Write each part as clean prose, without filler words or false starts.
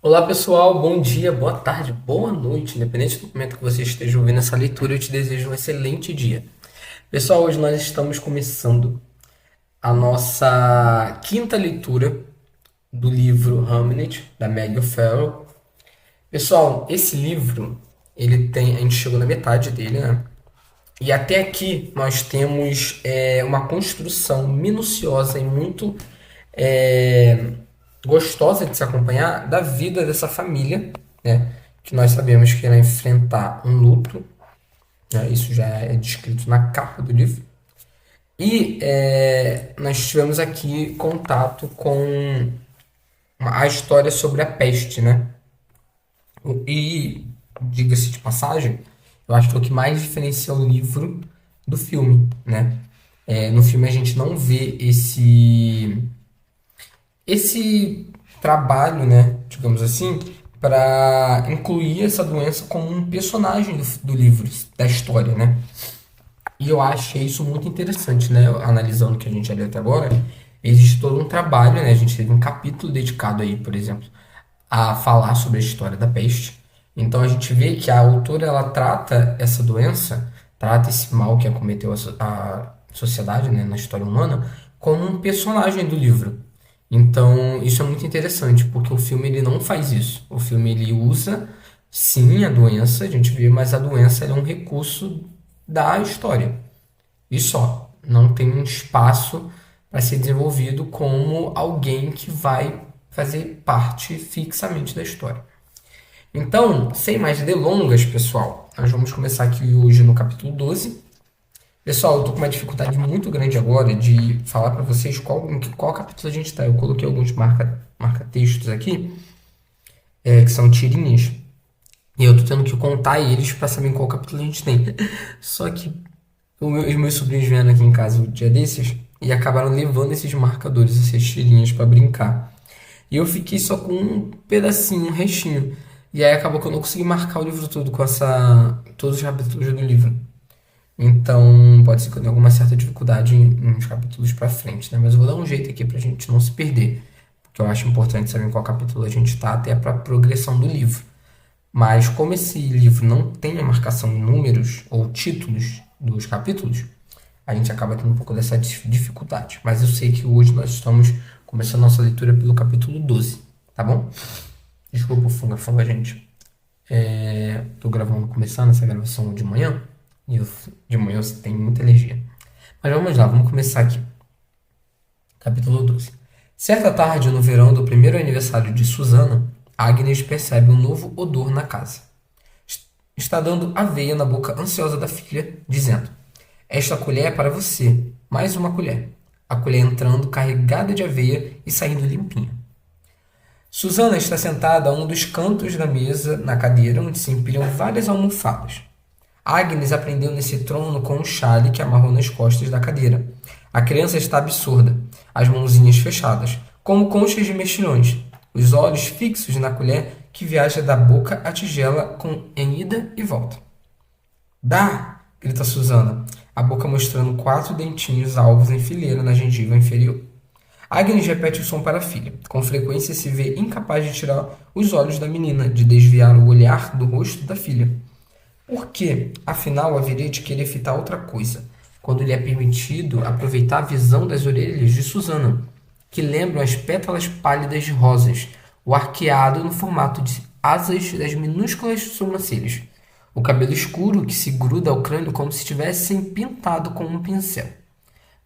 Olá pessoal, bom dia, boa tarde, boa noite, independente do momento que você esteja ouvindo essa leitura, eu te desejo um excelente dia. Pessoal, hoje nós estamos começando a nossa quinta leitura do livro Hamnet, da Maggie O'Farrell. Pessoal, esse livro, a gente chegou na metade dele, né? E até aqui nós temos uma construção minuciosa e muito é, gostosa de se acompanhar da vida dessa família, né? Que nós sabemos que irá enfrentar um luto, né? Isso já é descrito na capa do livro. E nós tivemos aqui contato com a história sobre a peste, né? E, diga-se de passagem, eu acho que é o que mais diferencia o livro do filme, né? No filme a gente não vê esse trabalho, né, digamos assim, para incluir essa doença como um personagem do livro, da história, né? E eu achei isso muito interessante, né? Analisando o que a gente já leu até agora, existe todo um trabalho, né? A gente teve um capítulo dedicado aí, por exemplo, a falar sobre a história da peste. Então a gente vê que a autora ela trata essa doença, trata esse mal que acometeu a sociedade, né, na história humana, como um personagem do livro. Então isso é muito interessante, porque o filme ele não faz isso. O filme ele usa sim a doença, a gente vê, mas a doença ela é um recurso da história. E só, não tem um espaço para ser desenvolvido como alguém que vai fazer parte fixamente da história. Então, sem mais delongas, pessoal, nós vamos começar aqui hoje no capítulo 12. Pessoal, eu estou com uma dificuldade muito grande agora de falar para vocês em qual capítulo a gente está. Eu coloquei alguns marca-textos aqui, que são tirinhas. E eu estou tendo que contar eles para saber em qual capítulo a gente tem. Só que os meus sobrinhos vieram aqui em casa um dia desses e acabaram levando esses marcadores, essas tirinhas para brincar. E eu fiquei só com um pedacinho, um restinho. E aí acabou que eu não consegui marcar o livro todo com todos os capítulos do livro. Então pode ser que eu tenha alguma certa dificuldade em uns capítulos para frente, né? Mas eu vou dar um jeito aqui pra gente não se perder. Porque eu acho importante saber em qual capítulo a gente está, até para a progressão do livro. Mas como esse livro não tem a marcação em números ou títulos dos capítulos, a gente acaba tendo um pouco dessa dificuldade. Mas eu sei que hoje nós estamos começando a nossa leitura pelo capítulo 12, tá bom? Desculpa o funga, gente. Tô gravando, começando essa gravação de manhã, e de manhã eu tenho muita alergia. Mas vamos lá, vamos começar aqui. Capítulo 12. Certa tarde, no verão do primeiro aniversário de Susana, Agnes percebe um novo odor na casa. Está dando aveia na boca ansiosa da filha, dizendo: Esta colher é para você, mais uma colher. A colher entrando carregada de aveia e saindo limpinha. Susana está sentada a um dos cantos da mesa, na cadeira onde se empilham várias almofadas. Agnes aprendeu nesse trono com um chale que amarrou nas costas da cadeira. A criança está absurda, as mãozinhas fechadas, como conchas de mexilhões, os olhos fixos na colher que viaja da boca à tigela em ida e volta. Dá! Grita Susana, a boca mostrando 4 dentinhos alvos em fileira na gengiva inferior. Agnes repete o som para a filha. Com frequência se vê incapaz de tirar os olhos da menina, de desviar o olhar do rosto da filha. Por que, afinal, haveria de querer fitar outra coisa, quando lhe é permitido aproveitar a visão das orelhas de Susana, que lembram as pétalas pálidas de rosas, o arqueado no formato de asas das minúsculas sobrancelhas, o cabelo escuro que se gruda ao crânio como se tivessem pintado com um pincel.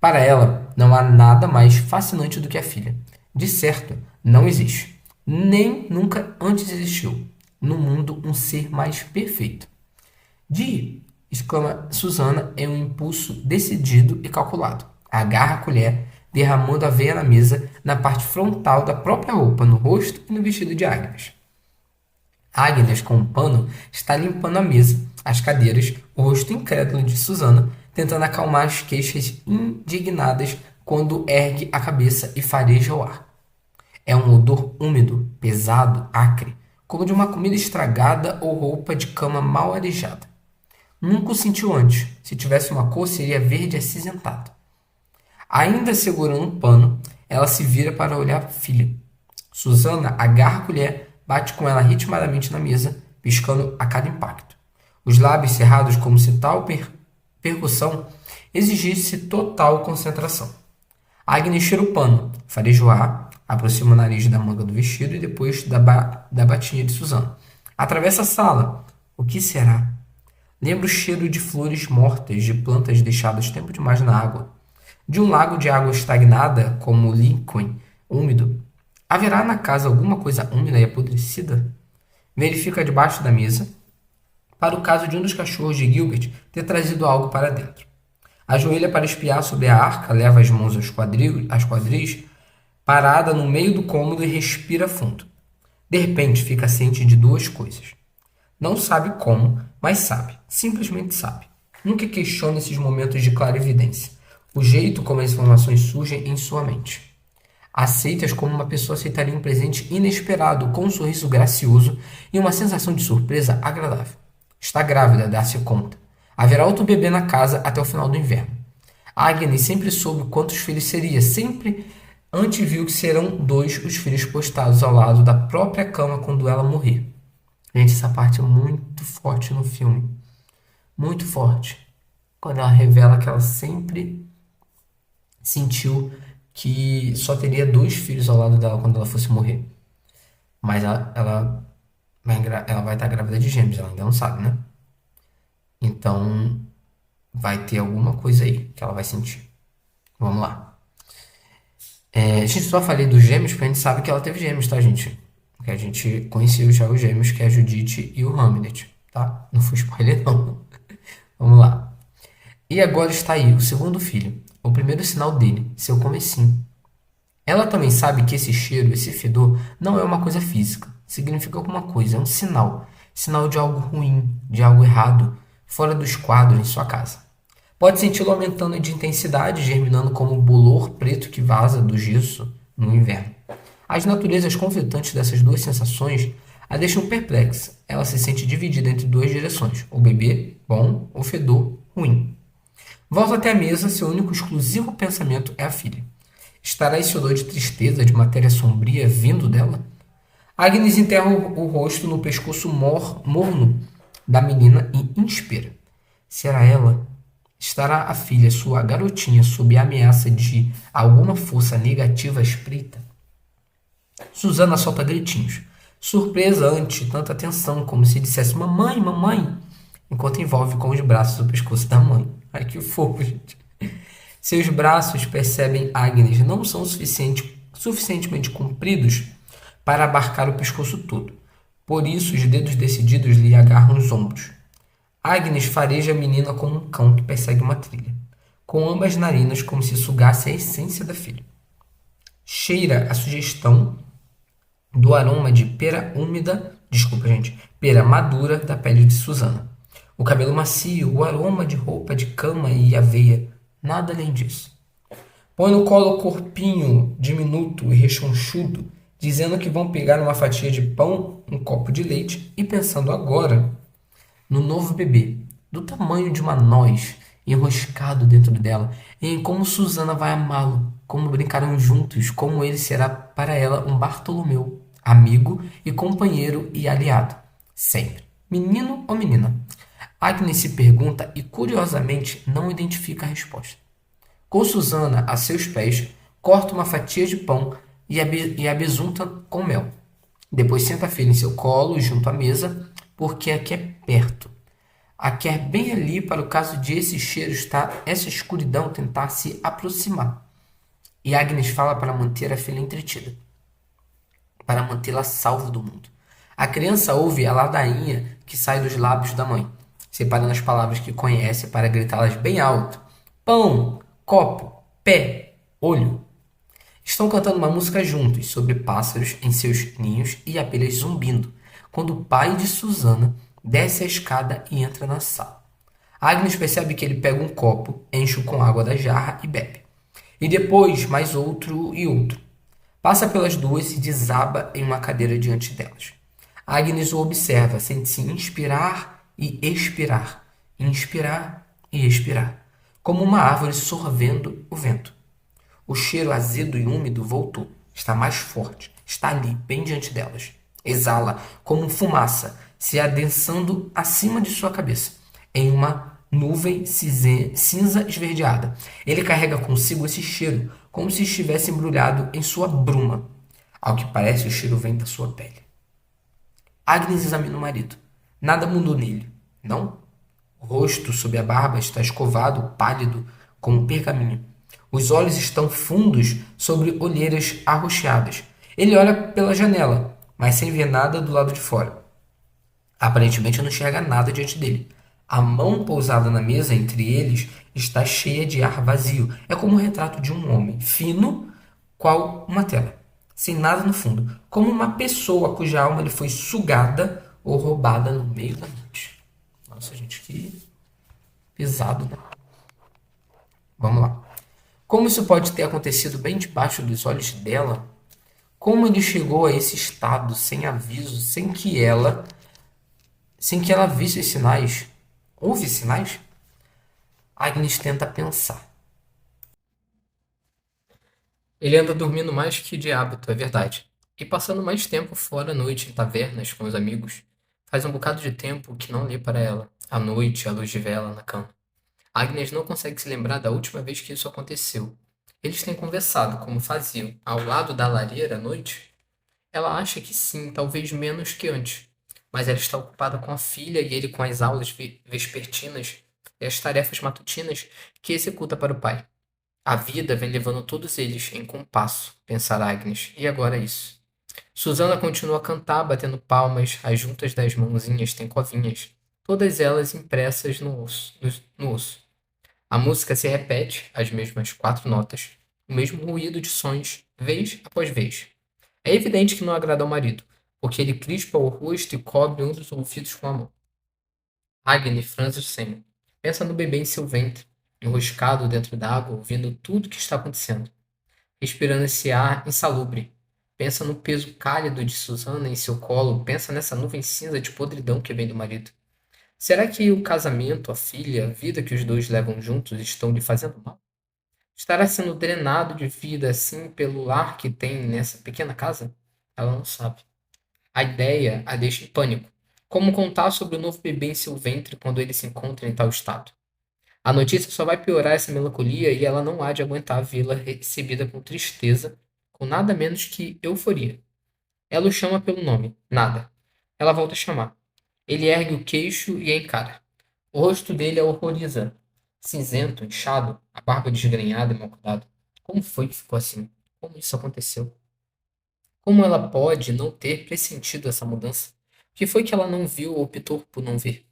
Para ela, não há nada mais fascinante do que a filha. De certo, não existe. Nem nunca antes existiu. No mundo, um ser mais perfeito. Di! Exclama Susana em um impulso decidido e calculado. Agarra a colher, derramando a veia na mesa, na parte frontal da própria roupa, no rosto e no vestido de Agnes. Agnes, com um pano, está limpando a mesa, as cadeiras, o rosto incrédulo de Susana, tentando acalmar as queixas indignadas quando ergue a cabeça e fareja o ar. É um odor úmido, pesado, acre, como de uma comida estragada ou roupa de cama mal arejada. Nunca o sentiu antes. Se tivesse uma cor, seria verde acinzentado. Ainda segurando um pano, ela se vira para olhar a filha. Susana agarra a colher, bate com ela ritmadamente na mesa, piscando a cada impacto. Os lábios cerrados como se tal percussão exigisse total concentração. Agnes tira o pano, fareja o ar, aproxima o nariz da manga do vestido e depois da batinha de Susana. Atravessa a sala. O que será? Lembra o cheiro de flores mortas, de plantas deixadas tempo demais na água. De um lago de água estagnada, como o Lincoln, úmido. Haverá na casa alguma coisa úmida e apodrecida? Verifica debaixo da mesa, para o caso de um dos cachorros de Gilbert ter trazido algo para dentro. Ajoelha para espiar sobre a arca, leva as mãos às quadris, parada no meio do cômodo e respira fundo. De repente, fica ciente de duas coisas. Não sabe como, mas sabe. Simplesmente sabe. Nunca questiona esses momentos de clarividência. O jeito como as informações surgem em sua mente. Aceita-as como uma pessoa aceitaria um presente inesperado, com um sorriso gracioso e uma sensação de surpresa agradável. Está grávida, dá-se conta. Haverá outro bebê na casa até o final do inverno. Agnes sempre soube quantos filhos seria, sempre anteviu que serão 2 os filhos postados ao lado da própria cama quando ela morrer. Gente, essa parte é muito forte no filme. Muito forte. Quando ela revela que ela sempre sentiu que só teria 2 filhos ao lado dela quando ela fosse morrer. Mas ela vai estar grávida de gêmeos, ela ainda não sabe, né? Então, vai ter alguma coisa aí que ela vai sentir. Vamos lá. Gente, só falei dos gêmeos porque a gente sabe que ela teve gêmeos, tá, gente? Porque a gente conheceu já os gêmeos, que é a Judith e o Hamlet, tá? Não foi spoiler, não. Vamos lá. E agora está aí, o segundo filho. O primeiro sinal dele, seu comecinho. Ela também sabe que esse cheiro, esse fedor, não é uma coisa física. Significa alguma coisa, é um sinal. Sinal de algo ruim, de algo errado, fora do esquadro em sua casa. Pode senti-lo aumentando de intensidade, germinando como um bolor preto que vaza do gesso no inverno. As naturezas conflitantes dessas duas sensações a deixam perplexa. Ela se sente dividida entre 2 direções, o bebê, bom, o fedor, ruim. Volta até a mesa, seu único exclusivo pensamento é a filha. Estará esse odor de tristeza, de matéria sombria vindo dela? Agnes enterra o rosto no pescoço morno da menina e inspira. Será ela? Estará a filha, sua garotinha, sob a ameaça de alguma força negativa à espreita? Susana solta gritinhos, surpresa ante tanta atenção, como se dissesse mamãe, mamãe, enquanto envolve com os braços o pescoço da mãe. Ai, que fofo, gente. Seus braços, percebem Agnes, não são suficientemente compridos para abarcar o pescoço todo. Por isso, os dedos decididos lhe agarram os ombros. Agnes fareja a menina como um cão que persegue uma trilha, com ambas narinas como se sugasse a essência da filha. Cheira a sugestão do aroma de pera madura da pele de Susana. O cabelo macio, o aroma de roupa de cama e aveia, nada além disso. Põe no colo o corpinho diminuto e rechonchudo, dizendo que vão pegar uma fatia de pão, um copo de leite e pensando agora no novo bebê, do tamanho de uma noz, enroscado dentro dela, e em como Susana vai amá-lo, como brincarão juntos, como ele será para ela um Bartolomeu, amigo e companheiro e aliado, sempre. Menino ou menina? Agnes se pergunta e, curiosamente, não identifica a resposta. Com Susana a seus pés, corta uma fatia de pão e a besunta com mel. Depois senta a filha em seu colo, junto à mesa, porque a quer perto. A quer bem ali para o caso de esse cheiro estar, essa escuridão tentar se aproximar. E Agnes fala para manter a filha entretida, para mantê-la salva do mundo. A criança ouve a ladainha que sai dos lábios da mãe, separando as palavras que conhece para gritá-las bem alto. Pão, copo, pé, olho. Estão cantando uma música juntos, sobre pássaros em seus ninhos e abelhas zumbindo, quando o pai de Susana desce a escada e entra na sala. Agnes percebe que ele pega um copo, enche-o com água da jarra e bebe. E depois mais outro e outro. Passa pelas duas e desaba em uma cadeira diante delas. Agnes o observa, sente-se inspirar e expirar, inspirar e expirar, como uma árvore sorvendo o vento. O cheiro azedo e úmido voltou, está mais forte, está ali, bem diante delas. exala como fumaça, se adensando acima de sua cabeça, em uma nuvem cinza esverdeada. Ele carrega consigo esse cheiro, como se estivesse embrulhado em sua bruma. Ao que parece, o cheiro vem da sua pele. Agnes examina o marido. Nada mudou nele, não? O rosto sob a barba está escovado, pálido, como um pergaminho. Os olhos estão fundos sobre olheiras arroxeadas. Ele olha pela janela, mas sem ver nada do lado de fora. Aparentemente não enxerga nada diante dele. A mão pousada na mesa entre eles está cheia de ar vazio. É como o retrato de um homem, fino, qual uma tela, sem nada no fundo, como uma pessoa cuja alma lhe foi sugada ou roubada no meio da noite. Nossa, gente, que pesado, né? Vamos lá. Como isso pode ter acontecido bem debaixo dos olhos dela? Como ele chegou a esse estado sem aviso, sem que ela visse os sinais? Houve sinais? Agnes tenta pensar. Ele anda dormindo mais que de hábito, é verdade. E passando mais tempo fora à noite em tavernas com os amigos. Faz um bocado de tempo que não lê para ela. À noite, à luz de vela, na cama. Agnes não consegue se lembrar da última vez que isso aconteceu. Eles têm conversado como faziam, ao lado da lareira à noite. Ela acha que sim, talvez menos que antes. Mas ela está ocupada com a filha e ele com as aulas vespertinas e as tarefas matutinas que executa para o pai. A vida vem levando todos eles em compasso, pensará Agnes, e agora isso. Susana continua a cantar, batendo palmas, as juntas das mãozinhas têm covinhas, todas elas impressas no osso. A música se repete, as mesmas 4 notas, o mesmo ruído de sons, vez após vez. É evidente que não agrada ao marido, porque ele crispa o rosto e cobre um dos ouvidos com a mão. Agnes franze o senho. Pensa no bebê em seu ventre, enroscado dentro d'água, ouvindo tudo o que está acontecendo, respirando esse ar insalubre. Pensa no peso cálido de Susana em seu colo, pensa nessa nuvem cinza de podridão que vem do marido. Será que o casamento, a filha, a vida que os dois levam juntos estão lhe fazendo mal? Estará sendo drenado de vida assim pelo lar que tem nessa pequena casa? Ela não sabe. A ideia a deixa em pânico. Como contar sobre o novo bebê em seu ventre quando ele se encontra em tal estado? A notícia só vai piorar essa melancolia e ela não há de aguentar vê-la recebida com tristeza, com nada menos que euforia. Ela o chama pelo nome, nada. Ela volta a chamar. Ele ergue o queixo e a encara. O rosto dele a horroriza. Cinzento, inchado, a barba desgrenhada e mal cuidado. Como foi que ficou assim? Como isso aconteceu? Como ela pode não ter pressentido essa mudança? O que foi que ela não viu ou optou por não ver?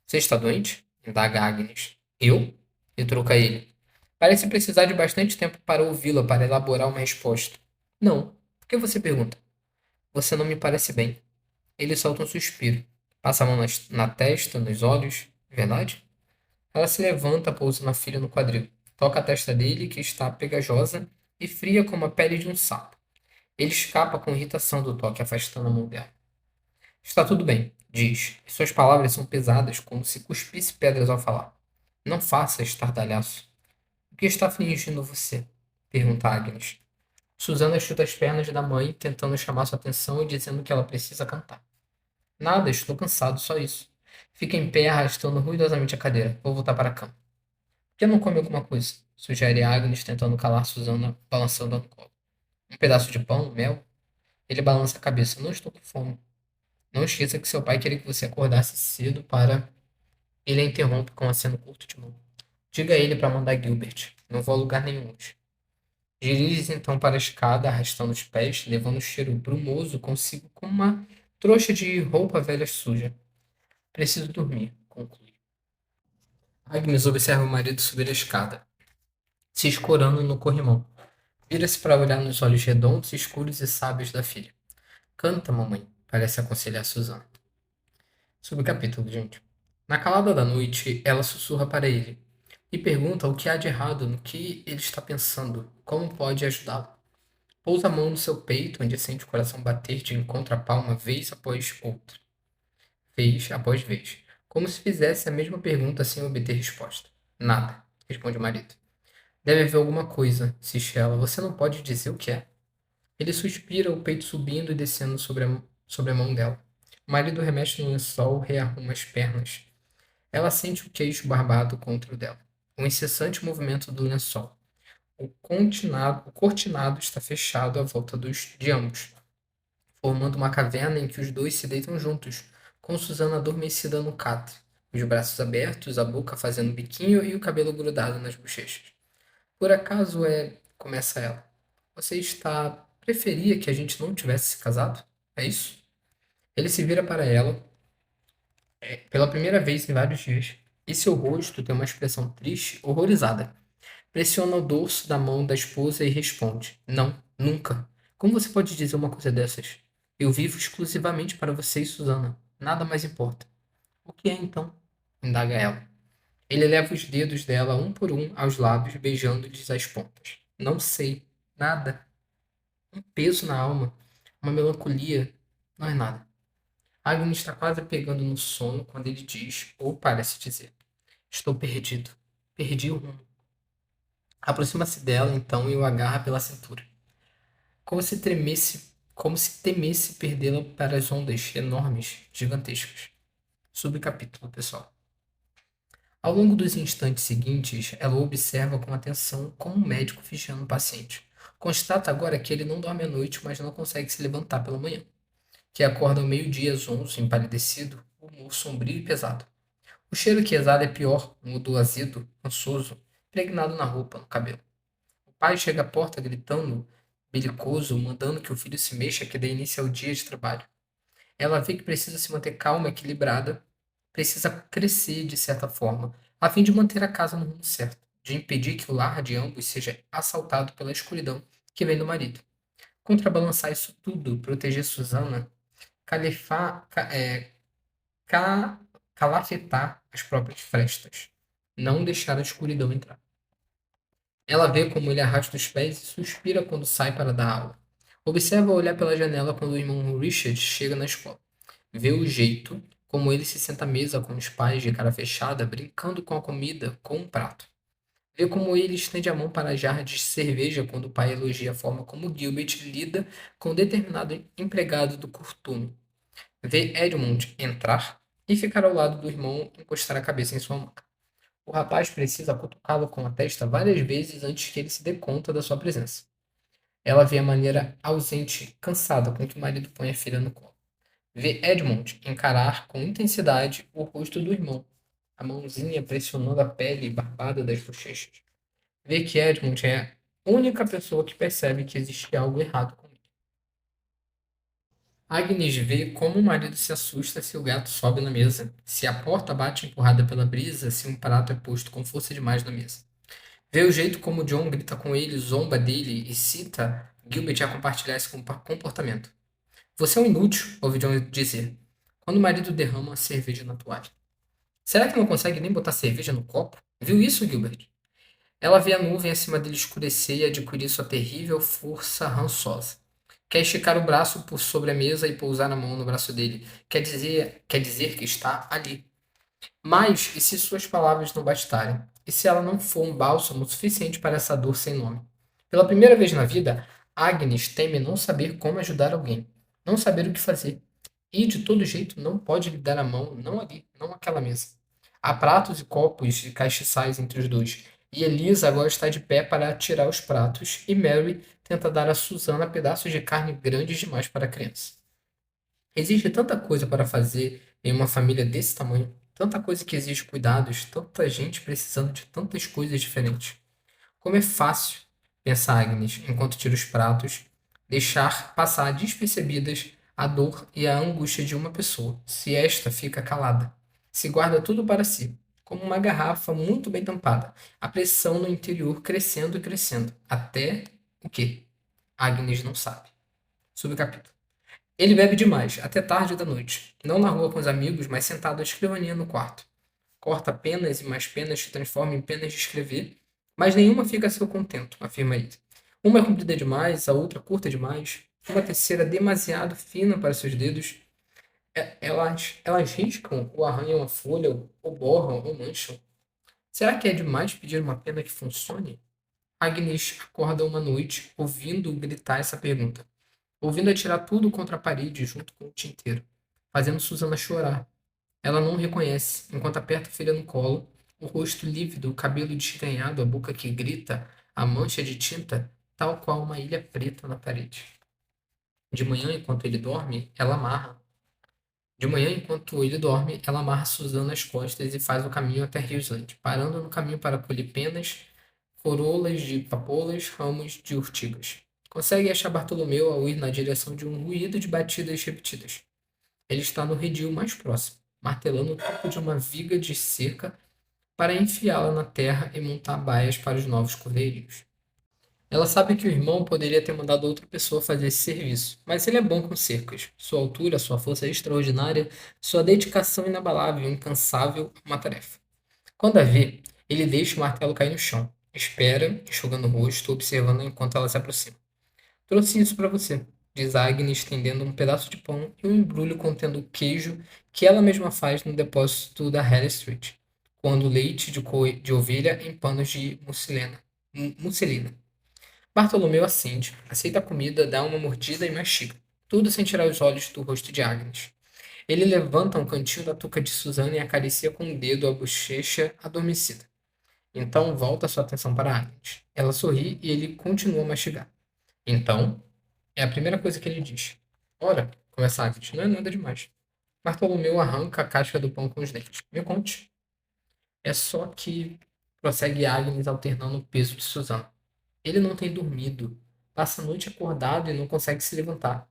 Você está doente? Indaga Agnes. Eu? Retruca ele. Parece precisar de bastante tempo para ouvi-la, para elaborar uma resposta. Não. Por que você pergunta? Você não me parece bem. Ele solta um suspiro. Passa a mão na testa, nos olhos. Verdade? Ela se levanta, pousa na filha no quadril. Toca a testa dele, que está pegajosa e fria como a pele de um sapo. Ele escapa com irritação do toque, afastando a mão dela. Está tudo bem, diz, e suas palavras são pesadas, como se cuspisse pedras ao falar. Não faça estardalhaço. O que está fingindo você? Pergunta Agnes. Susana chuta as pernas da mãe, tentando chamar sua atenção e dizendo que ela precisa cantar. Nada, estou cansado, só isso. Fica em pé, arrastando ruidosamente a cadeira. Vou voltar para a cama. Por que não come alguma coisa? Sugere Agnes, tentando calar Susana, balançando no colo. Um pedaço de pão, mel? Ele balança a cabeça. Não estou com fome. Não esqueça que seu pai queria que você acordasse cedo para. Ele a interrompe com um aceno curto de mão. Diga a ele para mandar Gilbert. Não vou a lugar nenhum hoje. Dirige-se então para a escada, arrastando os pés, levando o cheiro brumoso consigo como uma trouxa de roupa velha suja. Preciso dormir, conclui. Agnes observa o marido subir a escada, se escorando no corrimão. Vira-se para olhar nos olhos redondos, escuros e sábios da filha. Canta, mamãe, parece aconselhar Susana. Subcapítulo, gente. Na calada da noite, ela sussurra para ele e pergunta o que há de errado no que ele está pensando, como pode ajudá-lo. Pousa a mão no seu peito, onde sente o coração bater de encontro à palma vez após outra, vez após vez, como se fizesse a mesma pergunta sem obter resposta. Nada, responde o marido. Deve haver alguma coisa, insiste ela. Você não pode dizer o que é. Ele suspira, o peito subindo e descendo sobre a mão dela. O marido remexe no lençol, rearruma as pernas. Ela sente o queixo barbado contra o dela. O incessante movimento do lençol. O cortinado está fechado à volta de ambos, formando uma caverna em que os dois se deitam juntos, com Susana adormecida no catre, os braços abertos, a boca fazendo biquinho e o cabelo grudado nas bochechas. Por acaso é. Começa ela. Você está. Preferia que a gente não tivesse se casado? É isso? Ele se vira para ela, pela primeira vez em vários dias, e seu rosto tem uma expressão triste, horrorizada. Pressiona o dorso da mão da esposa e responde: Não, nunca. Como você pode dizer uma coisa dessas? Eu vivo exclusivamente para você e Susana. Nada mais importa. O que é então? Indaga ela. Ele leva os dedos dela um por um aos lábios, beijando-lhes as pontas. Não sei. Nada. Um peso na alma. Uma melancolia. Não é nada. Agnes está quase pegando no sono quando ele diz, ou parece dizer: Estou perdido. Perdi o rumo. Aproxima-se dela então e o agarra pela cintura. Como se temesse perdê-la para as ondas enormes, gigantescas. Subcapítulo, pessoal. Ao longo dos instantes seguintes, ela o observa com atenção como um médico vigiando um paciente. Constata agora que ele não dorme à noite, mas não consegue se levantar pela manhã. Que acorda ao meio-dia zonzo, empalidecido, o humor sombrio e pesado. O cheiro que exala é pior, um odor azedo, cansoso, impregnado na roupa, no cabelo. O pai chega à porta gritando, belicoso, mandando que o filho se mexa que dê início ao dia de trabalho. Ela vê que precisa se manter calma, equilibrada, precisa crescer de certa forma, a fim de manter a casa no rumo certo, de impedir que o lar de ambos seja assaltado pela escuridão que vem do marido. Contrabalançar isso tudo, proteger Susana, califar, ca- calafetar as próprias frestas, não deixar a escuridão entrar. Ela vê como ele arrasta os pés e suspira quando sai para dar aula. Observa olhar pela janela quando o irmão Richard chega na escola. Vê o jeito como ele se senta à mesa com os pais de cara fechada, brincando com a comida com um prato. Vê como ele estende a mão para a jarra de cerveja quando o pai elogia a forma como Gilbert lida com determinado empregado do costume. Vê Edmund entrar e ficar ao lado do irmão encostar a cabeça em sua maca. O rapaz precisa cutucá-lo com a testa várias vezes antes que ele se dê conta da sua presença. Ela vê a maneira ausente, cansada com que o marido põe a filha no colo. Vê Edmund encarar com intensidade o rosto do irmão, a mãozinha pressionando a pele barbada das bochechas. Vê que Edmund é a única pessoa que percebe que existe algo errado com ele. Agnes vê como o marido se assusta se o gato sobe na mesa, se a porta bate empurrada pela brisa, se um prato é posto com força demais na mesa. Vê o jeito como John grita com ele, zomba dele e cita Gilbert a compartilhar esse comportamento. Você é um inútil, ouve John dizer, quando o marido derrama a cerveja na toalha. Será que não consegue nem botar cerveja no copo? Viu isso, Gilbert? Ela vê a nuvem acima dele escurecer e adquirir sua terrível força rançosa. Quer esticar o braço por sobre a mesa e pousar a mão no braço dele. Quer dizer que está ali. Mas, e se suas palavras não bastarem? E se ela não for um bálsamo suficiente para essa dor sem nome? Pela primeira vez na vida, Agnes teme não saber como ajudar alguém, não saber o que fazer. E, de todo jeito, não pode lhe dar a mão, não ali, não àquela mesa. Há pratos e copos de castiçais entre os dois, e Elisa agora está de pé para tirar os pratos, e Mary tenta dar a Susana pedaços de carne grandes demais para a criança. Existe tanta coisa para fazer em uma família desse tamanho, tanta coisa que exige cuidados, tanta gente precisando de tantas coisas diferentes. Como é fácil, pensa Agnes, enquanto tira os pratos, deixar passar despercebidas a dor e a angústia de uma pessoa, se esta fica calada, se guarda tudo para si, como uma garrafa muito bem tampada, a pressão no interior crescendo e crescendo, até o quê? Agnes não sabe. Subcapítulo. Ele bebe demais, até tarde da noite. Não na rua com os amigos, mas sentado à escrivaninha no quarto. Corta penas e mais penas que transforma em penas de escrever, mas nenhuma fica a seu contento, afirma ele. Uma é comprida demais, a outra curta demais, uma terceira demasiado fina para seus dedos. Elas riscam ou arranham a folha, ou borram ou mancham. Será que é demais pedir uma pena que funcione? Agnes acorda uma noite, ouvindo gritar essa pergunta. ouvindo atirar tudo contra a parede junto com o tinteiro, fazendo Susana chorar. Ela não o reconhece, enquanto aperta a filha no colo, o rosto lívido, o cabelo desgrenhado, a boca que grita, a mancha de tinta, tal qual uma ilha preta na parede. De manhã, enquanto ele dorme, ela amarra. De manhã, enquanto ele dorme, ela amarra Susana nas costas e faz o caminho até Riosland, parando no caminho para colher penas, corolas de papoulas, ramos de urtigas. Consegue achar Bartolomeu ao ir na direção de um ruído de batidas repetidas. Ele está no redil mais próximo, martelando o topo de uma viga de cerca para enfiá-la na terra e montar baias para os novos cordeirinhos. Ela sabe que o irmão poderia ter mandado outra pessoa fazer esse serviço, mas ele é bom com cercas. Sua altura, sua força extraordinária, sua dedicação inabalável e incansável a uma tarefa. Quando a vê, ele deixa o martelo cair no chão, espera, enxugando o rosto, observando enquanto ela se aproxima. Trouxe isso para você, diz Agnes, estendendo um pedaço de pão e um embrulho contendo o queijo que ela mesma faz no depósito da Hare Street, coando leite de ovelha em panos de musselina. Bartolomeu acende, aceita a comida, dá uma mordida e mastiga, tudo sem tirar os olhos do rosto de Agnes. Ele levanta um cantinho da touca de Susana e acaricia com o dedo a bochecha adormecida. Então volta sua atenção para Agnes. Ela sorri e ele continua a mastigar. Então, é a primeira coisa que ele diz. Ora, começa Agnes, não é nada demais. Bartolomeu arranca a casca do pão com os dentes. Me conte. É só que prossegue Agnes alternando o peso de Susana. Ele não tem dormido. Passa a noite acordado e não consegue se levantar.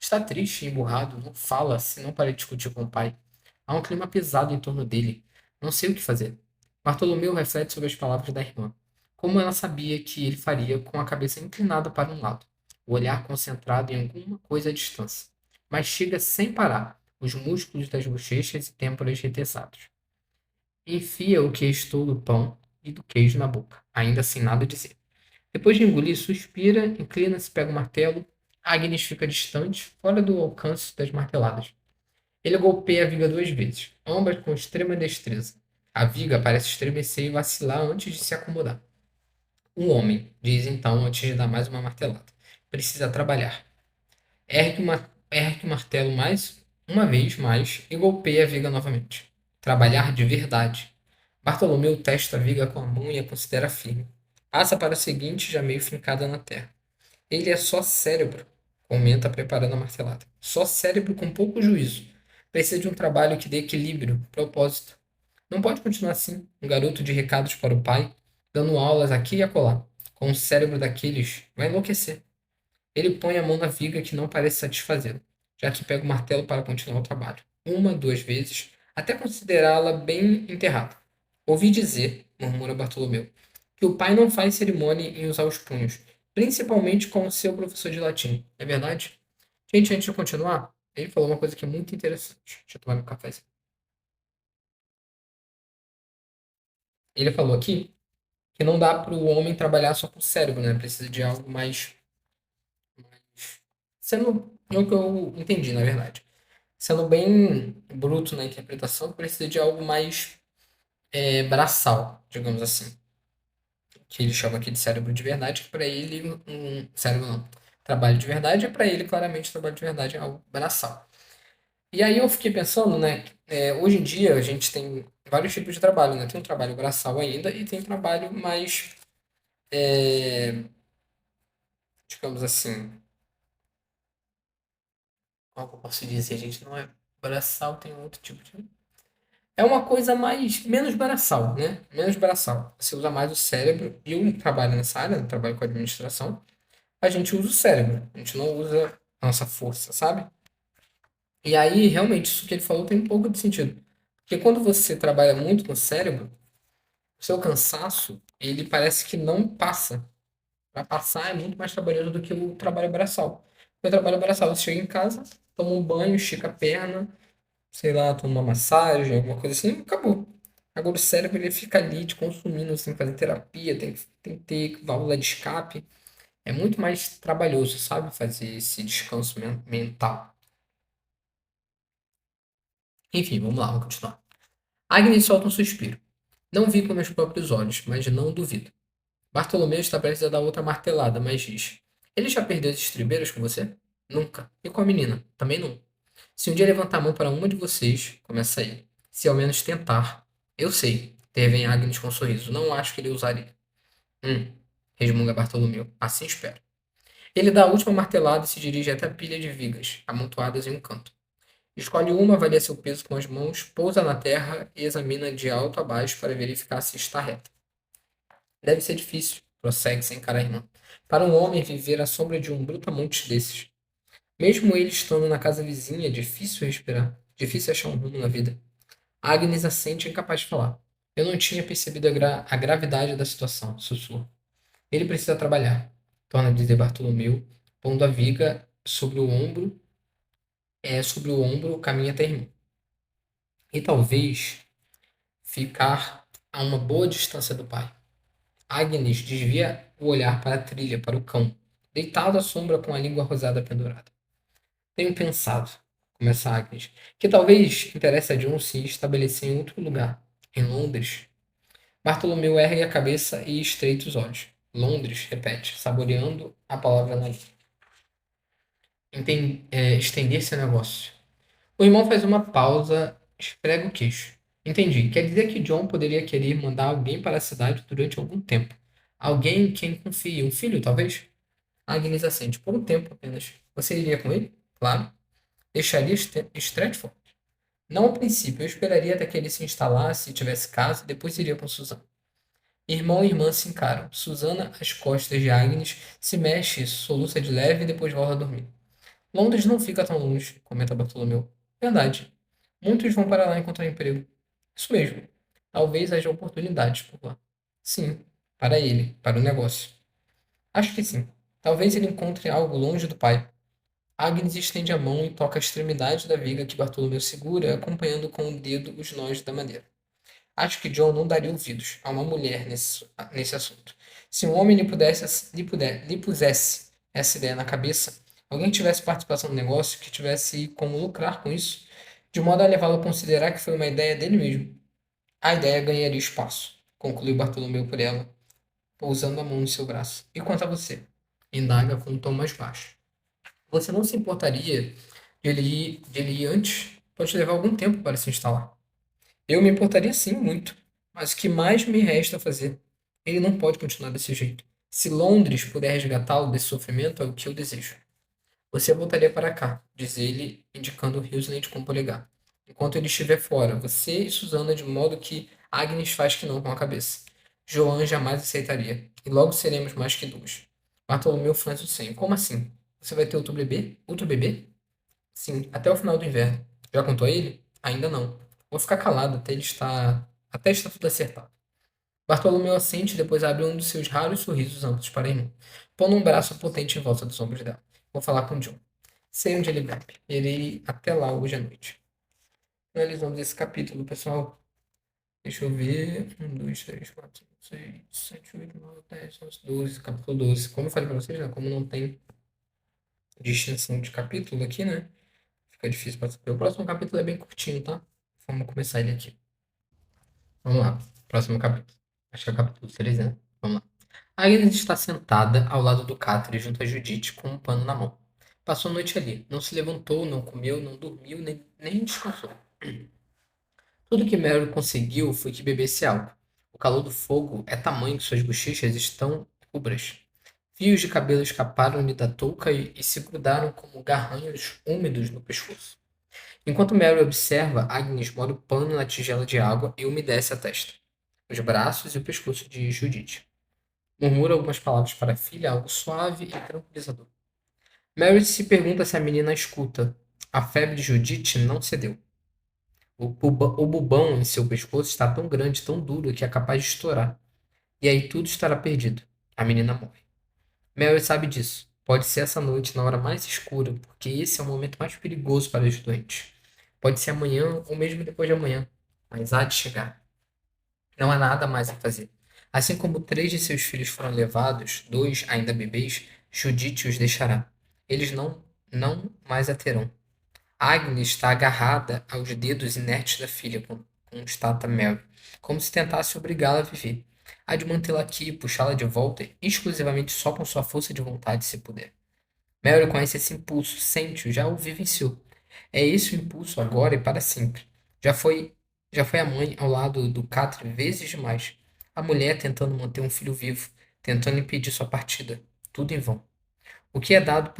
Está triste e emburrado, não fala, senão para discutir com o pai. Há um clima pesado em torno dele. Não sei o que fazer. Bartolomeu reflete sobre as palavras da irmã. Como ela sabia que ele faria com a cabeça inclinada para um lado, o olhar concentrado em alguma coisa à distância. Mastiga sem parar, os músculos das bochechas e têmporas retessados. Enfia o queijo do pão e do queijo na boca, ainda sem nada dizer. Depois de engolir, suspira, inclina-se, pega o martelo. Agnes fica distante, fora do alcance das marteladas. Ele golpeia a viga 2 vezes, ambas com extrema destreza. A viga parece estremecer e vacilar antes de se acomodar. Um homem, diz então antes de dar mais uma martelada. Precisa trabalhar. Ergue o martelo mais uma vez mais e golpeia a viga novamente. Trabalhar de verdade. Bartolomeu testa a viga com a mão e a considera firme. Passa para a seguinte, já meio fincada na terra. Ele é só cérebro, comenta preparando a martelada. Só cérebro com pouco juízo. Precisa de um trabalho que dê equilíbrio, propósito. Não pode continuar assim, um garoto de recados para o pai, dando aulas aqui e acolá. Com um cérebro daqueles, vai enlouquecer. Ele põe a mão na viga que não parece satisfazê-lo, já que pega o martelo para continuar o trabalho. Uma, 2 vezes, até considerá-la bem enterrada. Ouvi dizer, murmura Bartolomeu, que o pai não faz cerimônia em usar os punhos, principalmente com o seu professor de latim. É verdade? Gente, antes de continuar, ele falou uma coisa que é muito interessante. Deixa eu tomar meu café. Ele falou aqui que não dá para o homem trabalhar só com o cérebro, né? Precisa de algo mais. Sendo o que eu entendi, na verdade. Sendo bem bruto na interpretação, precisa de algo mais braçal, digamos assim. Que ele chama aqui de cérebro de verdade, que para ele, cérebro não. Trabalho de verdade é para ele, claramente, trabalho de verdade é algo braçal. E aí eu fiquei pensando, né? Hoje em dia a gente tem vários tipos de trabalho, né? Tem um trabalho braçal ainda e tem um trabalho mais, é, digamos assim, como que eu posso dizer, gente? Não é braçal, tem outro tipo de. É uma coisa mais, menos braçal, né? Menos braçal. Você usa mais o cérebro. E eu trabalho nessa área, eu trabalho com administração. A gente usa o cérebro. A gente não usa a nossa força, sabe? E aí, realmente, isso que ele falou tem um pouco de sentido. Porque quando você trabalha muito com o cérebro, o seu cansaço, ele parece que não passa. Para passar é muito mais trabalhoso do que o trabalho braçal. O trabalho braçal, você chega em casa, toma um banho, estica a perna, sei lá, toma uma massagem, alguma coisa assim, acabou. Agora o cérebro ele fica ali te consumindo, você tem que fazer terapia, tem que ter válvula de escape. É muito mais trabalhoso, sabe? Fazer esse descanso mental. Enfim, vamos lá, vamos continuar. Agnes solta um suspiro. Não vi com meus próprios olhos, mas não duvido. Bartolomeu está prestes a dar outra martelada, mas diz: Ele já perdeu os estribeiros com você? Nunca. E com a menina? Também não. Se um dia levantar a mão para uma de vocês, começa ele. Se ao menos tentar. Eu sei, teve Agnes com um sorriso. Não acho que ele usaria. Hum, resmunga Bartolomeu. Assim espero. Ele dá a última martelada e se dirige até a pilha de vigas, amontoadas em um canto. Escolhe uma, avalia seu peso com as mãos, pousa na terra e examina de alto a baixo para verificar se está reta. Deve ser difícil, prossegue sem encarar a irmã, para um homem viver à sombra de um brutamonte desses. Mesmo ele estando na casa vizinha, é difícil respirar, difícil achar um rumo na vida. Agnes assente incapaz de falar. Eu não tinha percebido a gravidade da situação, sussurra. Ele precisa trabalhar, torna a dizer Bartolomeu, pondo a viga sobre o ombro, caminha até a irmã. E talvez ficar a uma boa distância do pai. Agnes desvia o olhar para a trilha, para o cão, deitado à sombra com a língua rosada pendurada. Tenho pensado, começa Agnes, que talvez interesse a John se estabelecer em outro lugar, em Londres. Bartolomeu ergue a cabeça e estreita os olhos. Londres, repete, saboreando a palavra na língua. Estender seu negócio. O irmão faz uma pausa, esfrega o queixo. Entendi. Quer dizer que John poderia querer mandar alguém para a cidade durante algum tempo. Alguém em quem confie. Um filho, talvez? Agnes assente. Por um tempo apenas. Você iria com ele? Claro. Deixaria Stratford? Não a princípio. Eu esperaria até que ele se instalasse e tivesse casa e depois iria com Susana. Irmão e irmã se encaram. Susana, às costas de Agnes, se mexe, soluça de leve e depois volta a dormir. Londres não fica tão longe, comenta Bartolomeu. Verdade. Muitos vão para lá encontrar emprego. Isso mesmo. Talvez haja oportunidades por lá. Sim, para ele, para o negócio. Acho que sim. Talvez ele encontre algo longe do pai. Agnes estende a mão e toca a extremidade da viga que Bartolomeu segura, acompanhando com o dedo os nós da madeira. Acho que John não daria ouvidos a uma mulher nesse assunto. Se um homem lhe pusesse essa ideia na cabeça, alguém que tivesse participação no negócio, que tivesse como lucrar com isso, de modo a levá-lo a considerar que foi uma ideia dele mesmo. A ideia ganharia espaço, concluiu Bartolomeu por ela, pousando a mão no seu braço. E quanto a você? Indaga com um tom mais baixo. Você não se importaria de ele ir antes? Pode levar algum tempo para se instalar. Eu me importaria sim, muito. Mas o que mais me resta fazer? Ele não pode continuar desse jeito. Se Londres puder resgatá-lo desse sofrimento, é o que eu desejo. Você voltaria para cá, diz ele, indicando Hilsland com o polegar. Enquanto ele estiver fora, você e Susana, de modo que Agnes faz que não com a cabeça. Joan jamais aceitaria, e logo seremos mais que duas. Bartolomeu franze o senho. Como assim? Você vai ter outro bebê? Outro bebê? Sim, até o final do inverno. Já contou a ele? Ainda não. Vou ficar calado até estar tudo acertado. Bartolomeu assente e depois abre um dos seus raros sorrisos amplos para a irmã, pondo um braço potente em volta dos ombros dela. Vou falar com John. Sei onde ele bebe. Irei até lá hoje à noite. Finalizamos esse capítulo, pessoal. Deixa eu ver. 1, 2, 3, 4, 5, 6, 7, 8, 9, 10, 11, 12. Capítulo 12. Como eu falei para vocês, né? Como não tem distinção de capítulo aqui, né? Fica difícil para saber. O próximo capítulo é bem curtinho, tá? Vamos começar ele aqui. Vamos lá. Próximo capítulo. Acho que é o capítulo 3, né? Vamos lá. Agnes está sentada ao lado do catre junto a Judite com um pano na mão. Passou a noite ali. Não se levantou, não comeu, não dormiu, nem descansou. Tudo que Mary conseguiu foi que bebesse água. O calor do fogo é tamanho que suas bochechas estão rubras. Fios de cabelo escaparam-lhe da touca e se grudaram como garranhos úmidos no pescoço. Enquanto Mary observa, Agnes molha o pano na tigela de água e umedece a testa, os braços e o pescoço de Judith. Murmura algumas palavras para a filha, algo suave e tranquilizador. Mary se pergunta se a menina escuta. A febre de Judith não cedeu. O bubão em seu pescoço está tão grande, tão duro, que é capaz de estourar. E aí tudo estará perdido. A menina morre. Mary sabe disso. Pode ser essa noite, na hora mais escura, porque esse é o momento mais perigoso para os doentes. Pode ser amanhã ou mesmo depois de amanhã, mas há de chegar. Não há nada mais a fazer. Assim como 3 de seus filhos foram levados, 2 ainda bebês, Judite os deixará. Eles não mais a terão. Agnes está agarrada aos dedos inertes da filha, constata Mary, como se tentasse obrigá-la a viver. Há de mantê-la aqui e puxá-la de volta, exclusivamente só com sua força de vontade, se puder. Mary conhece esse impulso, sente-o, já o vivenciou. É esse o impulso agora e para sempre. Já foi, já foi a mãe ao lado do Catre vezes demais. A mulher tentando manter um filho vivo, tentando impedir sua partida. Tudo em vão. O que é dado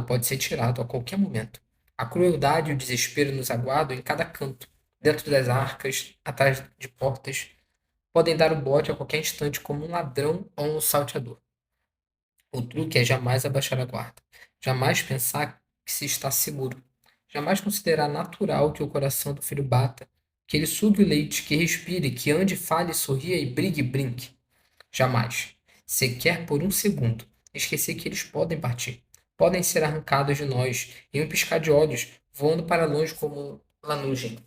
pode ser tirado a qualquer momento. A crueldade e o desespero nos aguardam em cada canto, dentro das arcas, atrás de portas. Podem dar o bote a qualquer instante como um ladrão ou um salteador. O truque é jamais abaixar a guarda, jamais pensar que se está seguro, jamais considerar natural que o coração do filho bata, que ele sugue o leite, que respire, que ande, fale, sorria e brigue e brinque. Jamais, sequer por um segundo, esquecer que eles podem partir, podem ser arrancados de nós em um piscar de olhos, voando para longe como lanugem.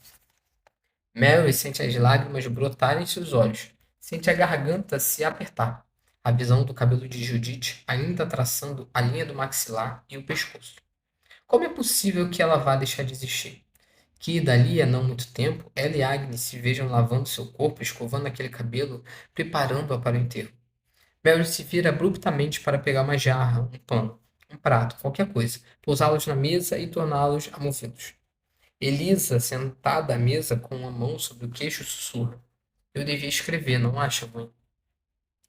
Mary sente as lágrimas brotarem em seus olhos, sente a garganta se apertar, a visão do cabelo de Judith ainda traçando a linha do maxilar e o pescoço. Como é possível que ela vá deixar de existir? Que, dali a não muito tempo, ela e Agnes se vejam lavando seu corpo, escovando aquele cabelo, preparando-a para o enterro. Mary se vira abruptamente para pegar uma jarra, um pano, um prato, qualquer coisa, pousá-los na mesa e torná-los amovidos. Elisa, sentada à mesa com uma mão sobre o queixo, sussurra. Eu devia escrever, não acha, mãe?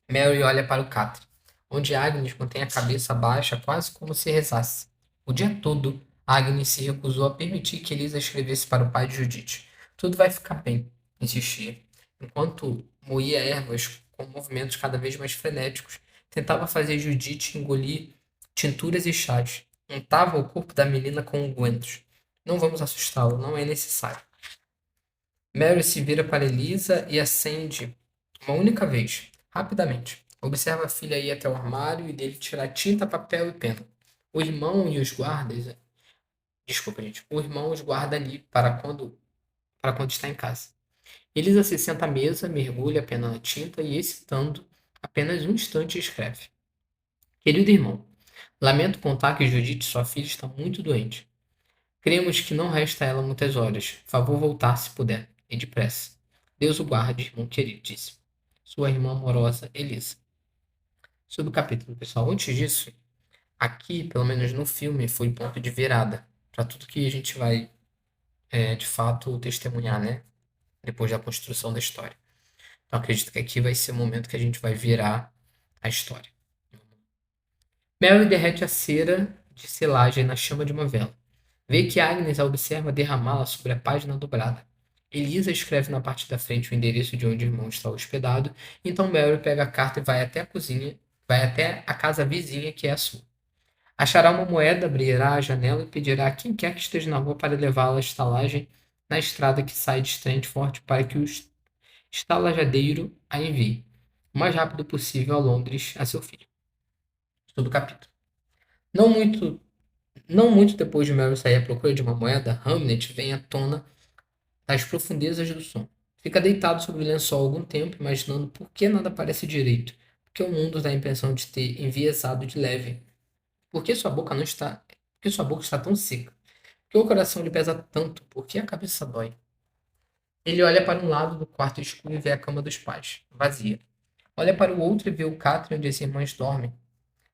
Mary olha para o catre, onde Agnes mantém a cabeça baixa, quase como se rezasse. O dia todo, Agnes se recusou a permitir que Elisa escrevesse para o pai de Judith. Tudo vai ficar bem, insistia, enquanto moía ervas com movimentos cada vez mais frenéticos, tentava fazer Judith engolir tinturas e chás, untava o corpo da menina com ungüentos. Não vamos assustá-lo, não é necessário. Mary se vira para Elisa e acende uma única vez, rapidamente. Observa a filha ir até o armário e dele tirar tinta, papel e pena. O irmão e os guardas. Desculpa, gente. O irmão os guarda ali para quando está em casa. Elisa se senta à mesa, mergulha a pena na tinta e, excitando, apenas um instante escreve. Querido irmão, lamento contar que Judith, sua filha, está muito doente. Cremos que não resta a ela muitas horas. Favor voltar se puder, e depressa. Deus o guarde, irmão querido, disse. Sua irmã amorosa, Elisa. Sobre o capítulo, pessoal. Antes disso, aqui, pelo menos no filme, foi ponto de virada para tudo que a gente vai, de fato, testemunhar, né? Depois da construção da história. Então, acredito que aqui vai ser o momento que a gente vai virar a história. Mary derrete a cera de selagem na chama de uma vela. Vê que Agnes a observa derramá-la sobre a página dobrada. Elisa escreve na parte da frente o endereço de onde o irmão está hospedado, então Mary pega a carta e vai até a cozinha, vai até a casa vizinha, que é a sua. Achará uma moeda, abrirá a janela e pedirá a quem quer que esteja na rua para levá-la à estalagem na estrada que sai de Strandford para que o estalajadeiro a envie, o mais rápido possível a Londres, a seu filho. Todo o capítulo. Não muito, não muito depois de Mary sair à procura de uma moeda, Hamlet vem à tona das profundezas do som. Fica deitado sobre o lençol algum tempo, imaginando por que nada parece direito, porque o mundo dá a impressão de ter enviesado de leve. Por que sua boca não está, por que sua boca está tão seca? Por que o coração lhe pesa tanto? Por que a cabeça dói? Ele olha para um lado do quarto escuro e vê a cama dos pais, vazia. Olha para o outro e vê o catre onde as irmãs dormem.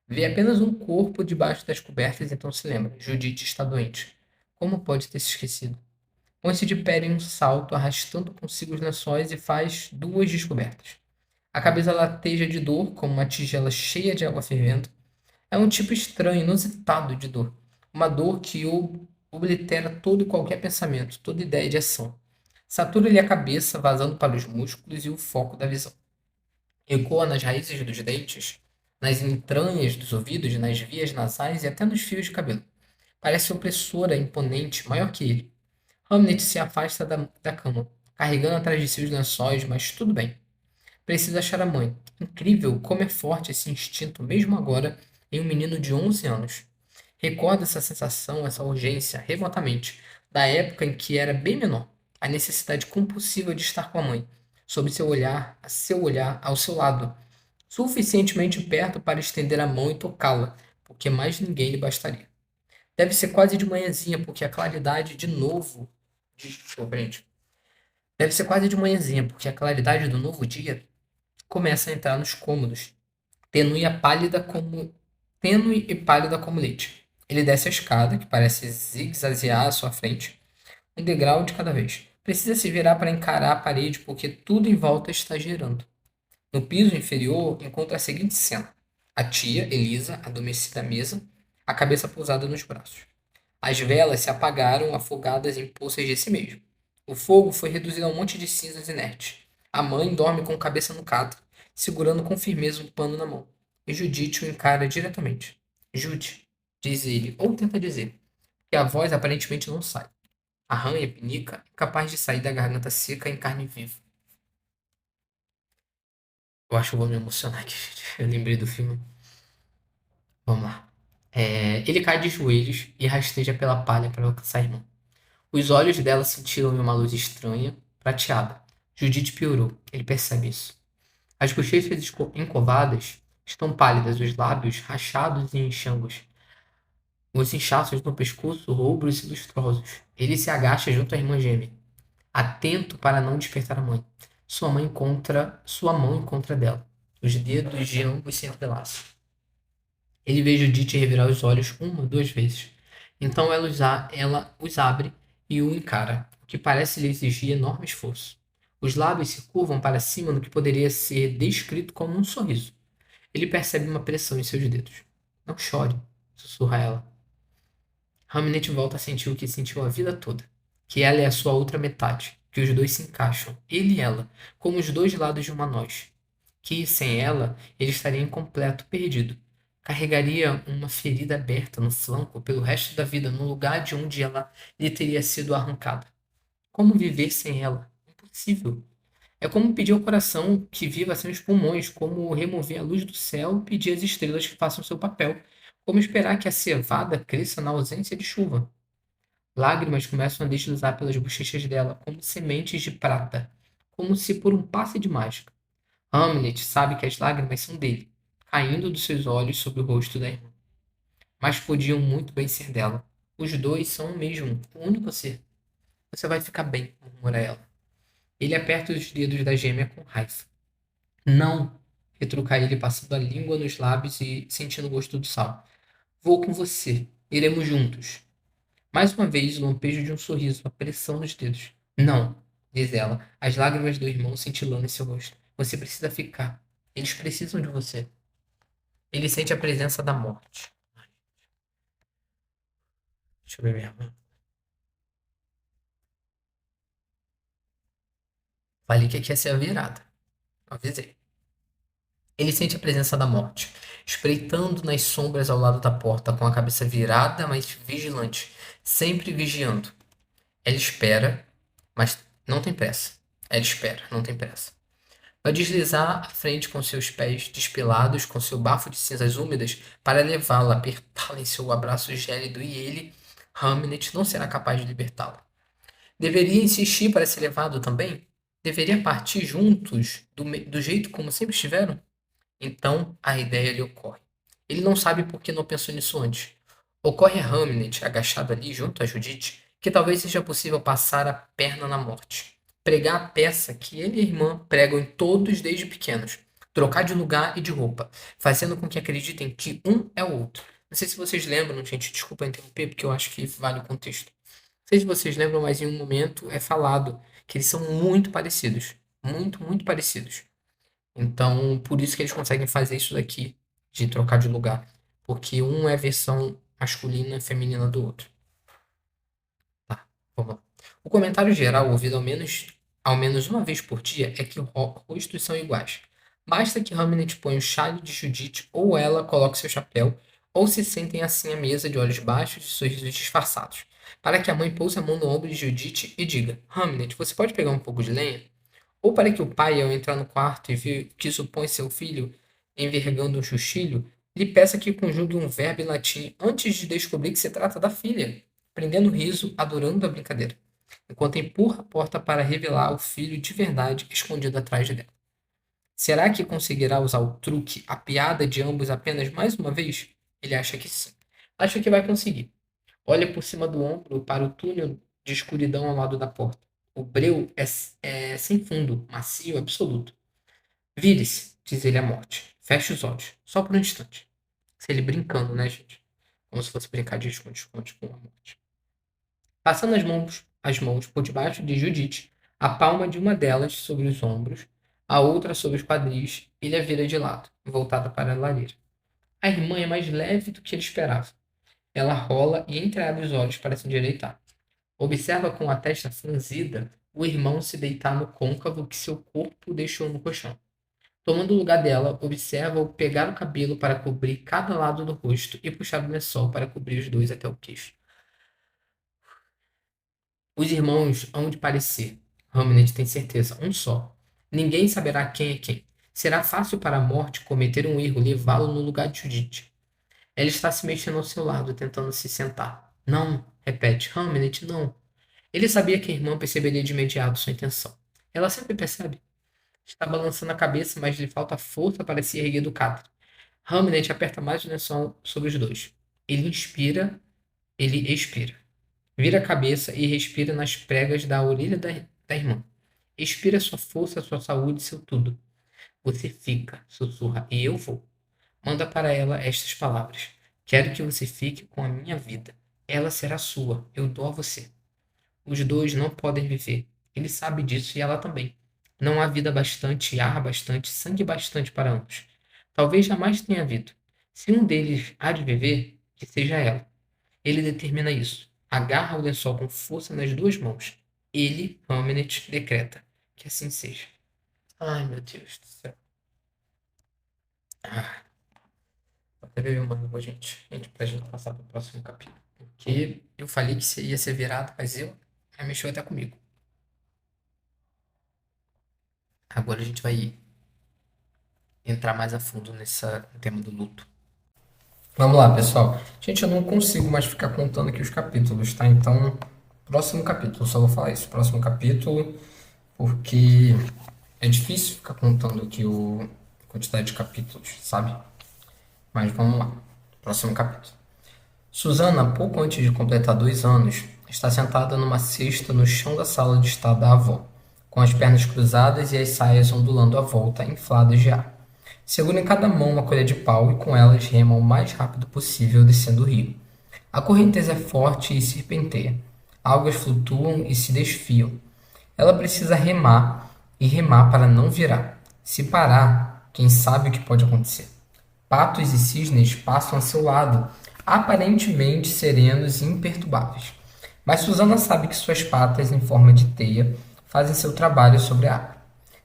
Vê apenas um corpo debaixo das cobertas e então se lembra. Judith está doente. Como pode ter se esquecido? Põe-se de pé em um salto, arrastando consigo os lençóis e faz duas descobertas. A cabeça lateja de dor, como uma tigela cheia de água fervendo. É um tipo estranho, inusitado de dor. Uma dor que oblitera todo e qualquer pensamento, toda ideia de ação. Satura-lhe a cabeça, vazando para os músculos e o foco da visão. Ecoa nas raízes dos dentes, nas entranhas dos ouvidos, nas vias nasais e até nos fios de cabelo. Parece opressora, imponente, maior que ele. Hamlet se afasta da cama, carregando atrás de si os lençóis, mas tudo bem. Precisa achar a mãe. Incrível como é forte esse instinto, mesmo agora, em um menino de 11 anos. Recorda essa sensação, essa urgência, remotamente, da época em que era bem menor. A necessidade compulsiva de estar com a mãe, sob seu olhar, ao seu lado, suficientemente perto para estender a mão e tocá-la, porque mais ninguém lhe bastaria. Deve ser quase de manhãzinha, porque a claridade de novo. Desculpa, gente. Deve ser quase de manhãzinha, porque a claridade do novo dia começa a entrar nos cômodos, tenue e pálida como tênue e pálida como leite. Ele desce a escada, que parece zigue-zaguear à sua frente, um degrau de cada vez. Precisa se virar para encarar a parede porque tudo em volta está girando. No piso inferior, encontra a seguinte cena: a tia, Elisa, adormecida à mesa, a cabeça pousada nos braços. As velas se apagaram, afogadas em poças de si mesmo. O fogo foi reduzido a um monte de cinzas inertes. A mãe dorme com a cabeça no catre, segurando com firmeza um pano na mão. E Judite o encara diretamente. Jude, diz ele, ou tenta dizer, que a voz aparentemente não sai. Arranha, pinica, incapaz de sair da garganta seca em carne viva. Eu acho que eu vou me emocionar aqui, gente. Eu lembrei do filme. Vamos lá. Ele cai de joelhos e rasteja pela palha para alcançar a irmã. Os olhos dela cintilam em uma luz estranha, prateada. Judite piorou. Ele percebe isso. As bochechas encovadas estão pálidas, os lábios rachados e enxangos. Os inchaços no pescoço rubros e lustrosos. Ele se agacha junto à irmã gêmea, atento para não despertar a mãe. Sua mão encontra dela. Os dedos de ambos se entrelaçam. Ele vê Judite revirar os olhos uma, duas vezes. Então ela os abre e o encara, o que parece lhe exigir enorme esforço. Os lábios se curvam para cima no que poderia ser descrito como um sorriso. Ele percebe uma pressão em seus dedos. Não chore, sussurra ela. Hamlet volta a sentir o que sentiu a vida toda, que ela é a sua outra metade, que os dois se encaixam, ele e ela, como os dois lados de uma noz. Que, sem ela, ele estaria incompleto, perdido. Carregaria uma ferida aberta no flanco pelo resto da vida, no lugar de onde ela lhe teria sido arrancada. Como viver sem ela? Impossível. É como pedir ao coração que viva sem os pulmões, como remover a luz do céu e pedir às estrelas que façam seu papel, como esperar que a cevada cresça na ausência de chuva. Lágrimas começam a deslizar pelas bochechas dela, como sementes de prata, como se por um passe de mágica. Hamlet sabe que as lágrimas são dele, caindo dos seus olhos sobre o rosto da irmã. Mas podiam muito bem ser dela. Os dois são o mesmo, o único ser. Você vai ficar bem, murmura ela. Ele aperta os dedos da gêmea com raiva. Não, retruca ele, passando a língua nos lábios e sentindo o gosto do sal. Vou com você. Iremos juntos. Mais uma vez, o lampejo de um sorriso, a pressão nos dedos. Não, diz ela, as lágrimas do irmão cintilando em seu rosto. Você precisa ficar. Eles precisam de você. Ele sente a presença da morte. Deixa eu ver mesmo. Falei que aqui ia ser a virada. Avisei. Ele sente a presença da morte, espreitando nas sombras ao lado da porta, com a cabeça virada, mas vigilante, sempre vigiando. Ela espera, mas não tem pressa. Ela espera, não tem pressa. Vai deslizar à frente com seus pés despilados, com seu bafo de cinzas úmidas, para levá-la, apertá-la em seu abraço gélido e ele, Hamlet, não será capaz de libertá-la. Deveria insistir para ser levado também? Deveria partir juntos, do jeito como sempre estiveram? Então a ideia lhe ocorre. Ele não sabe por que não pensou nisso antes. Ocorre a Hamlet, agachado ali junto a Judite, que talvez seja possível passar a perna na morte. Pregar a peça que ele e a irmã pregam em todos desde pequenos. Trocar de lugar e de roupa, fazendo com que acreditem que um é o outro. Não sei se vocês lembram, gente, desculpa interromper, porque eu acho que vale o contexto. Não sei se vocês lembram, mas em um momento é falado que eles são muito parecidos. Muito, muito parecidos. Então, por isso que eles conseguem fazer isso daqui, de trocar de lugar. Porque um é a versão masculina e feminina do outro. Tá, vamos lá. O comentário geral, ouvido ao menos uma vez por dia, é que rostos são iguais. Basta que Hamlet ponha o chale de Judite, ou ela coloque seu chapéu, ou se sentem assim à mesa de olhos baixos e sorrisos disfarçados, para que a mãe pouse a mão no ombro de Judite e diga: Hamlet, você pode pegar um pouco de lenha? Ou para que o pai, ao entrar no quarto e ver que supõe seu filho envergando um chuchilho, lhe peça que conjugue um verbo em latim antes de descobrir que se trata da filha, prendendo o riso, adorando a brincadeira, enquanto empurra a porta para revelar o filho de verdade escondido atrás dela. Será que conseguirá usar o truque, a piada de ambos apenas mais uma vez? Ele acha que sim. Acha que vai conseguir. Olha por cima do ombro para o túnel de escuridão ao lado da porta. O breu é sem fundo, macio, absoluto. Vire-se, diz ele à morte. Feche os olhos, só por um instante. Ele brincando, né, gente? Como se fosse brincar de esconde-esconde com a morte. Passando as mãos por debaixo de Judite, a palma de uma delas sobre os ombros, a outra sobre os quadris, ele a vira de lado, voltada para a lareira. A irmã é mais leve do que ele esperava. Ela rola e entreabre os olhos para se endireitar. Observa com a testa franzida o irmão se deitar no côncavo que seu corpo deixou no colchão. Tomando o lugar dela, observa-o pegar o cabelo para cobrir cada lado do rosto e puxar o lençol para cobrir os dois até o queixo. Os irmãos hão de parecer. Hamlet tem certeza, um só. Ninguém saberá quem é quem. Será fácil para a morte cometer um erro e levá-lo no lugar de Judite. Ela está se mexendo ao seu lado, tentando se sentar. Não, repete, Hamlet, não. Ele sabia que a irmã perceberia de imediato sua intenção. Ela sempre percebe. Está balançando a cabeça, mas lhe falta força para se erguer do catre. Hamlet aperta mais o lençol sobre os dois. Ele inspira, ele expira. Vira a cabeça e respira nas pregas da orelha da irmã. Expira sua força, sua saúde, seu tudo. Você fica, sussurra, e eu vou. Manda para ela estas palavras. Quero que você fique com a minha vida. Ela será sua. Eu dou a você. Os dois não podem viver. Ele sabe disso e ela também. Não há vida bastante, ar bastante, sangue bastante para ambos. Talvez jamais tenha havido. Se um deles há de viver, que seja ela. Ele determina isso. Agarra o lençol com força nas duas mãos. Ele, Hamlet, decreta. Que assim seja. Ai, meu Deus do céu. Ah, vou até beber uma água, gente. Gente, pra gente passar pro próximo capítulo. Porque eu falei que ia ser virado, mas mexeu até comigo. Agora a gente vai entrar mais a fundo no tema do luto. Vamos lá, pessoal. Gente, eu não consigo mais ficar contando aqui os capítulos, tá? Então, próximo capítulo, só vou falar isso. Próximo capítulo, porque é difícil ficar contando aqui a quantidade de capítulos, sabe? Mas vamos lá. Próximo capítulo. Susana, pouco antes de completar 2 anos, está sentada numa cesta no chão da sala de estar da avó, com as pernas cruzadas e as saias ondulando à volta, infladas de ar. Segura em cada mão uma colher de pau e com elas rema o mais rápido possível descendo o rio. A correnteza é forte e serpenteia. Águas flutuam e se desfiam. Ela precisa remar e remar para não virar. Se parar, quem sabe o que pode acontecer? Patos e cisnes passam a seu lado, aparentemente serenos e imperturbáveis. Mas Susana sabe que suas patas, em forma de teia, fazem seu trabalho sobre a água.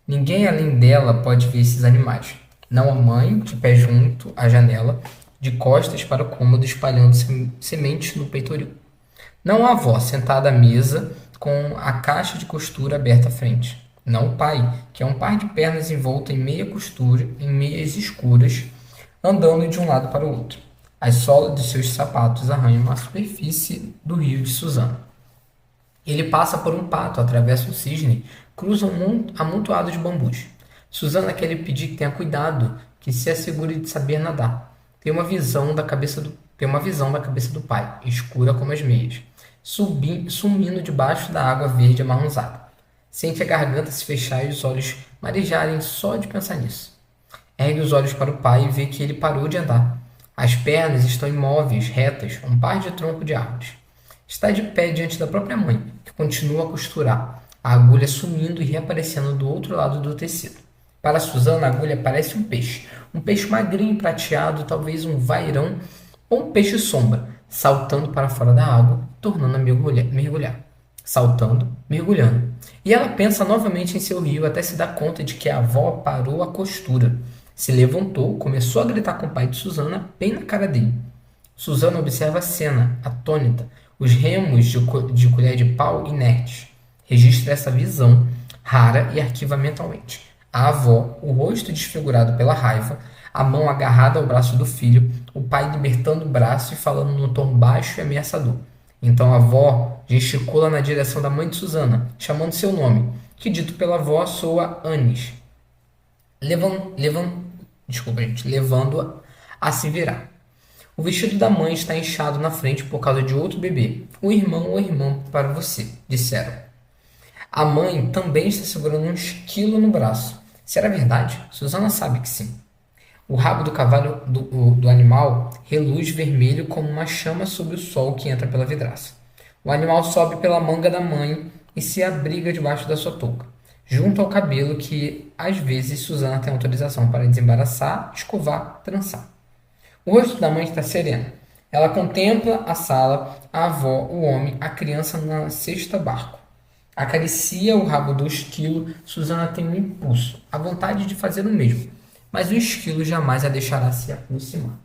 Ninguém além dela pode ver esses animais. Não a mãe, de pé junto à janela, de costas para o cômodo, espalhando sementes no peitoril. Não a avó, sentada à mesa, com a caixa de costura aberta à frente. Não o pai, que é um par de pernas envolto em meia costura, em meias escuras, andando de um lado para o outro. As solas de seus sapatos arranham a superfície do rio de Susana. Ele passa por um pato, atravessa um cisne, cruza um amontoado de bambus. Susana quer lhe pedir que tenha cuidado, que se assegure de saber nadar. Tem uma visão da cabeça do pai, escura como as meias, sumindo debaixo da água verde amarronzada. Sente a garganta se fechar e os olhos marejarem só de pensar nisso. Ergue os olhos para o pai e vê que ele parou de andar. As pernas estão imóveis, retas, um par de tronco de árvores. Está de pé diante da própria mãe, que continua a costurar, a agulha sumindo e reaparecendo do outro lado do tecido. Para Susana, a agulha parece um peixe magrinho e prateado, talvez um vairão ou um peixe-sombra, saltando para fora da água, tornando a mergulhar. Saltando, mergulhando. E ela pensa novamente em seu rio até se dar conta de que a avó parou a costura. Se levantou, começou a gritar com o pai de Susana, bem na cara dele. Susana observa a cena, atônita, os remos de colher de pau inertes. Registra essa visão, rara, e arquiva mentalmente. A avó, o rosto desfigurado pela raiva, a mão agarrada ao braço do filho, o pai libertando o braço e falando num tom baixo e ameaçador. Então a avó gesticula na direção da mãe de Susana, chamando seu nome, que dito pela avó soa Anis, levando-a a se virar. O vestido da mãe está inchado na frente por causa de outro bebê. Um irmão ou irmã para você, disseram. A mãe também está segurando um esquilo no braço. Será verdade? Susana sabe que sim. O rabo do cavalo do animal reluz vermelho como uma chama sob o sol que entra pela vidraça. O animal sobe pela manga da mãe e se abriga debaixo da sua touca, junto ao cabelo que, às vezes, Susana tem autorização para desembaraçar, escovar, trançar. O rosto da mãe está sereno. Ela contempla a sala, a avó, o homem, a criança na cesta barco. Acaricia o rabo do esquilo. Susana tem um impulso, a vontade de fazer o mesmo, mas o esquilo jamais a deixará se aproximar.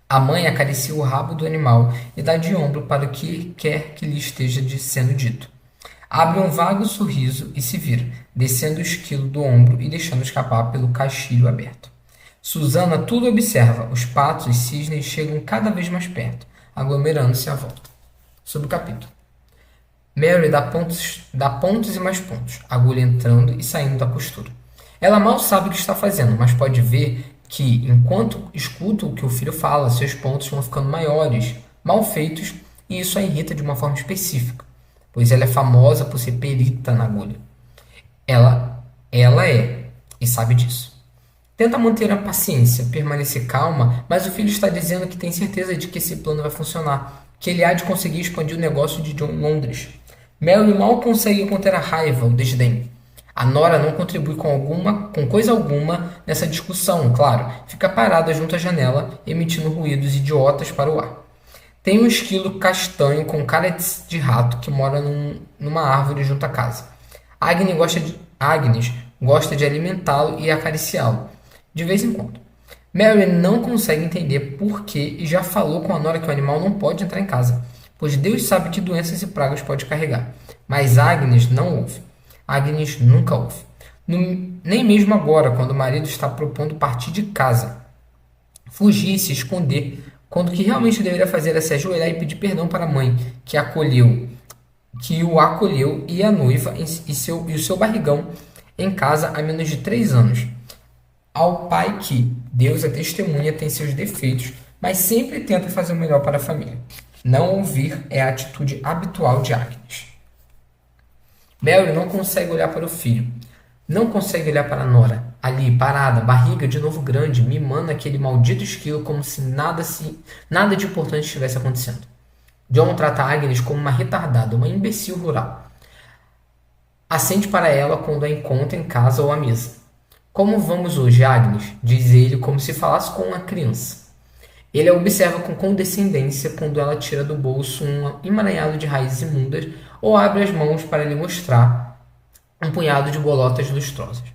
A mãe acaricia o rabo do animal e dá de ombro para o que quer que lhe esteja sendo dito. Abre um vago sorriso e se vira, descendo o esquilo do ombro e deixando escapar pelo caixilho aberto. Susana tudo observa. Os patos e cisnes chegam cada vez mais perto, aglomerando-se à volta. Subcapítulo. Mary dá pontos e mais pontos, agulha entrando e saindo da costura. Ela mal sabe o que está fazendo, mas pode ver que, enquanto escuta o que o filho fala, seus pontos vão ficando maiores, mal feitos, e isso a irrita de uma forma específica, pois ela é famosa por ser perita na agulha. Ela é, e sabe disso. Tenta manter a paciência, permanecer calma, mas o filho está dizendo que tem certeza de que esse plano vai funcionar, que ele há de conseguir expandir o negócio de John Londres. Mary mal consegue conter a raiva, o desdém. A nora não contribui com coisa alguma nessa discussão, claro. Fica parada junto à janela, emitindo ruídos idiotas para o ar. Tem um esquilo castanho com cara de rato que mora numa árvore junto à casa. Agnes gosta de alimentá-lo e acariciá-lo, de vez em quando. Mary não consegue entender por que e já falou com a nora que o animal não pode entrar em casa, pois Deus sabe que doenças e pragas pode carregar. Mas Agnes não ouve. Agnes nunca ouve. Nem mesmo agora, quando o marido está propondo partir de casa. Fugir e se esconder, quando o que realmente deveria fazer é se ajoelhar e pedir perdão para a mãe, que o acolheu, e a noiva e o seu barrigão em casa há menos de 3 anos. Ao pai que, Deus é testemunha, tem seus defeitos, mas sempre tenta fazer o melhor para a família. Não ouvir é a atitude habitual de Agnes. Mary não consegue olhar para o filho. Não consegue olhar para a nora, ali, parada, barriga de novo grande, mimando aquele maldito esquilo como se nada de importante estivesse acontecendo. John trata Agnes como uma retardada, uma imbecil rural. Acende para ela quando a encontra em casa ou à mesa. Como vamos hoje, Agnes? Diz ele como se falasse com uma criança. Ele a observa com condescendência quando ela tira do bolso um emaranhado de raízes imundas ou abre as mãos para lhe mostrar um punhado de bolotas lustrosas.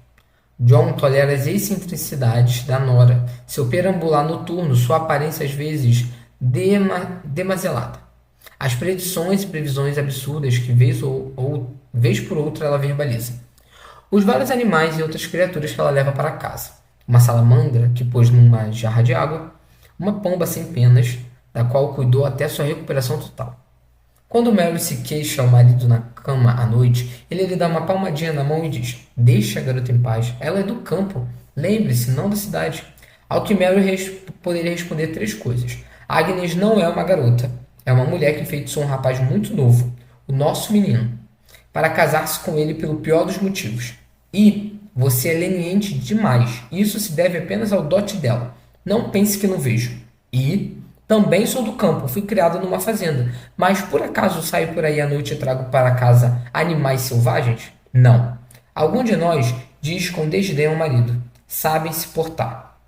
John tolera as excentricidades da nora, seu perambular noturno, sua aparência às vezes demasiada. As predições e previsões absurdas que vez por outra ela verbaliza. Os vários animais e outras criaturas que ela leva para casa. Uma salamandra que pôs numa jarra de água, uma pomba sem penas, da qual cuidou até sua recuperação total. Quando Mary se queixa ao marido na cama à noite, ele lhe dá uma palmadinha na mão e diz: "Deixe a garota em paz, ela é do campo, lembre-se, não da cidade." Ao que Mary poderia responder 3 coisas. Agnes não é uma garota, é uma mulher que enfeitiçou um rapaz muito novo, o nosso menino, para casar-se com ele pelo pior dos motivos. E você é leniente demais, isso se deve apenas ao dote dela. Não pense que não vejo. E também sou do campo, fui criada numa fazenda, mas por acaso saio por aí à noite e trago para casa animais selvagens? Não. Algum de nós diz com desdém ao marido: sabem se portar.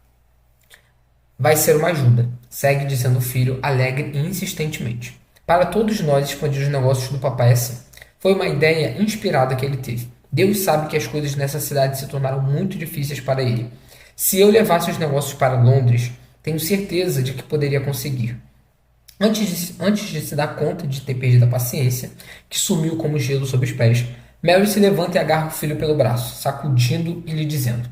Vai ser uma ajuda, segue dizendo o filho, alegre e insistentemente. Para todos nós expandir os negócios do papai é assim. Foi uma ideia inspirada que ele teve. Deus sabe que as coisas nessa cidade se tornaram muito difíceis para ele. Se eu levasse os negócios para Londres, tenho certeza de que poderia conseguir. Antes de se dar conta de ter perdido a paciência, que sumiu como gelo sob os pés, Mary se levanta e agarra o filho pelo braço, sacudindo e lhe dizendo: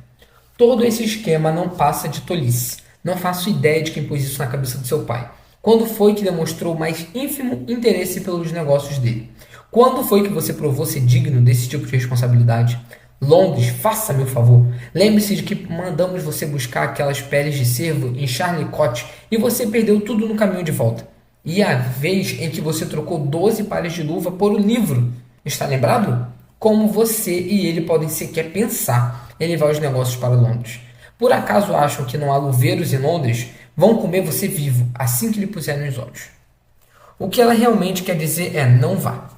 todo esse esquema não passa de tolice. Não faço ideia de quem pôs isso na cabeça do seu pai. Quando foi que demonstrou o mais ínfimo interesse pelos negócios dele? Quando foi que você provou ser digno desse tipo de responsabilidade? Londres, faça-me o favor. Lembre-se de que mandamos você buscar aquelas peles de cervo em Charlicot e você perdeu tudo no caminho de volta. E a vez em que você trocou 12 pares de luva por um livro. Está lembrado? Como você e ele podem sequer pensar em levar os negócios para Londres. Por acaso acham que não há luveiros em Londres? Vão comer você vivo assim que lhe puserem os olhos. O que ela realmente quer dizer é não vá.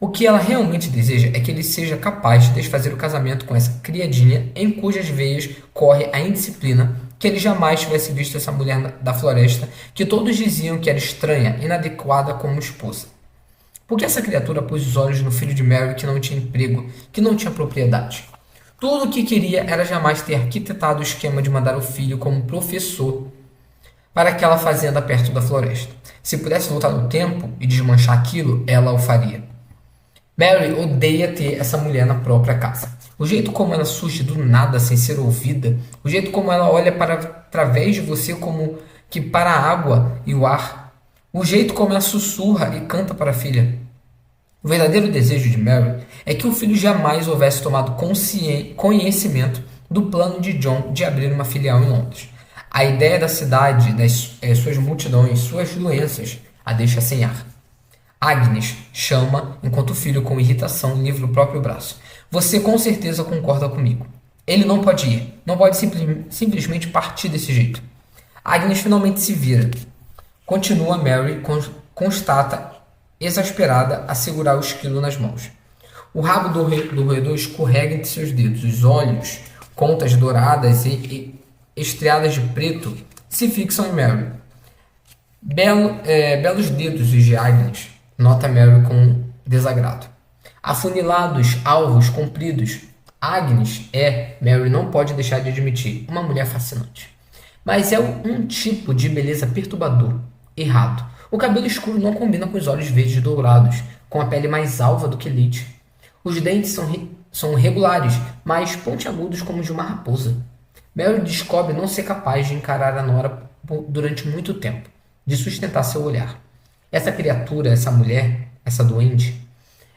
O que ela realmente deseja é que ele seja capaz de desfazer o casamento com essa criadinha em cujas veias corre a indisciplina, que ele jamais tivesse visto essa mulher da floresta que todos diziam que era estranha, inadequada como esposa. Porque essa criatura pôs os olhos no filho de Mary que não tinha emprego, que não tinha propriedade. Tudo o que queria era jamais ter arquitetado o esquema de mandar o filho como professor para aquela fazenda perto da floresta. Se pudesse voltar no tempo e desmanchar aquilo, ela o faria. Mary odeia ter essa mulher na própria casa. O jeito como ela surge do nada sem ser ouvida, o jeito como ela olha para através de você como que para a água e o ar, o jeito como ela sussurra e canta para a filha. O verdadeiro desejo de Mary é que o filho jamais houvesse tomado conhecimento do plano de John de abrir uma filial em Londres. A ideia da cidade, das suas multidões, suas doenças, a deixa sem ar. Agnes chama, enquanto o filho, com irritação, livra o próprio braço. Você com certeza concorda comigo. Ele não pode ir. Não pode simplesmente partir desse jeito. Agnes finalmente se vira. Continua Mary, constata, exasperada, a segurar o esquilo nas mãos. O rabo do roedor escorrega entre seus dedos. Os olhos, contas douradas e estriadas de preto, se fixam em Mary. Belos dedos os de Agnes, nota Mary com desagrado. Afunilados, alvos, compridos. Agnes Mary não pode deixar de admitir, uma mulher fascinante. Mas é um tipo de beleza perturbador, errado. O cabelo escuro não combina com os olhos verdes dourados, com a pele mais alva do que leite. Os dentes são regulares, mas pontiagudos como os de uma raposa. Mary descobre não ser capaz de encarar a nora durante muito tempo, de sustentar seu olhar. Essa criatura, essa mulher, essa doente,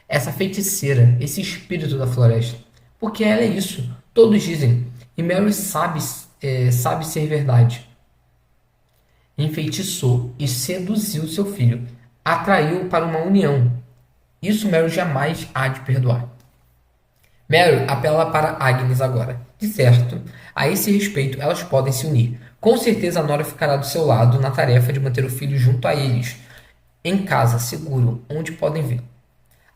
essa feiticeira, esse espírito da floresta. Porque ela é isso, todos dizem. E Mary sabe ser verdade. Enfeitiçou e seduziu seu filho, atraiu-o para uma união. Isso Mary jamais há de perdoar. Mary apela para Agnes agora. De certo, a esse respeito elas podem se unir. Com certeza a nora ficará do seu lado na tarefa de manter o filho junto a eles, em casa, seguro, onde podem ver.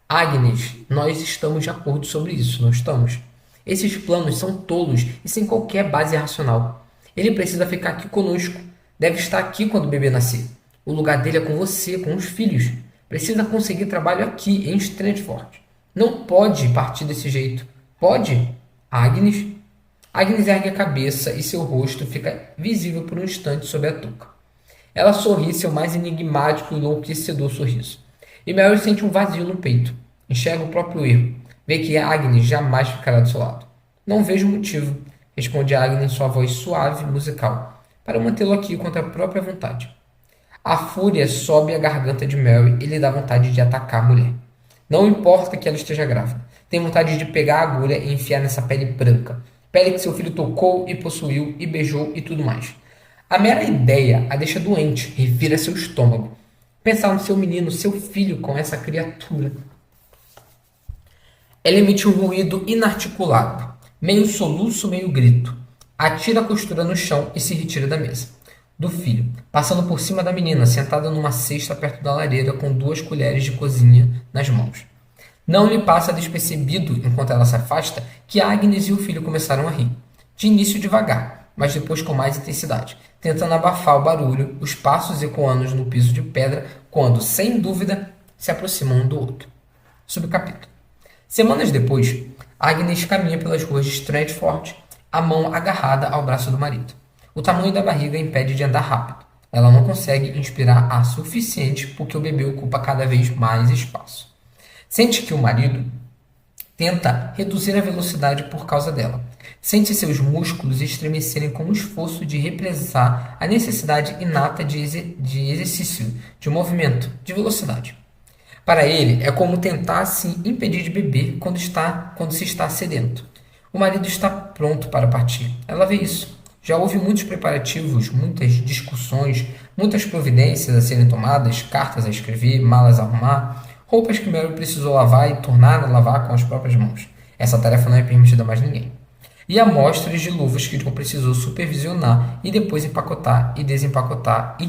Agnes, nós estamos de acordo sobre isso, não estamos? Esses planos são tolos e sem qualquer base racional. Ele precisa ficar aqui conosco. Deve estar aqui quando o bebê nascer. O lugar dele é com você, com os filhos. Precisa conseguir trabalho aqui, em Stratford. Não pode partir desse jeito. Pode? Agnes? Agnes ergue a cabeça e seu rosto fica visível por um instante sob a touca. Ela sorri seu mais enigmático e enlouquecedor sorriso. E Mary sente um vazio no peito. Enxerga o próprio erro. Vê que Agnes jamais ficará do seu lado. Não vejo motivo, responde Agnes em sua voz suave e musical, para mantê-lo aqui contra a própria vontade. A fúria sobe a garganta de Mary e lhe dá vontade de atacar a mulher. Não importa que ela esteja grávida. Tem vontade de pegar a agulha e enfiar nessa pele branca. Pele que seu filho tocou e possuiu e beijou e tudo mais. A mera ideia a deixa doente, revira seu estômago. Pensar no seu menino, seu filho com essa criatura. Ela emite um ruído inarticulado, meio soluço, meio grito. Atira a costura no chão e se retira da mesa. Do filho, passando por cima da menina, sentada numa cesta perto da lareira com 2 colheres de cozinha nas mãos. Não lhe passa despercebido, enquanto ela se afasta, que Agnes e o filho começaram a rir. De início devagar, mas depois com mais intensidade, tentando abafar o barulho, os passos ecoando no piso de pedra, quando, sem dúvida, se aproximam um do outro. Subcapítulo. Semanas depois, Agnes caminha pelas ruas de Stratford, a mão agarrada ao braço do marido. O tamanho da barriga impede de andar rápido. Ela não consegue inspirar ar suficiente porque o bebê ocupa cada vez mais espaço. Sente que o marido tenta reduzir a velocidade por causa dela. Sente seus músculos estremecerem com o esforço de represar a necessidade inata de exercício, de movimento, de velocidade. Para ele, é como tentar se impedir de beber quando se está sedento. O marido está pronto para partir. Ela vê isso. Já houve muitos preparativos, muitas discussões, muitas providências a serem tomadas, cartas a escrever, malas a arrumar, roupas que Mary precisou lavar e tornar a lavar com as próprias mãos. Essa tarefa não é permitida a mais ninguém. e amostras de luvas que John precisou supervisionar e depois empacotar e desempacotar e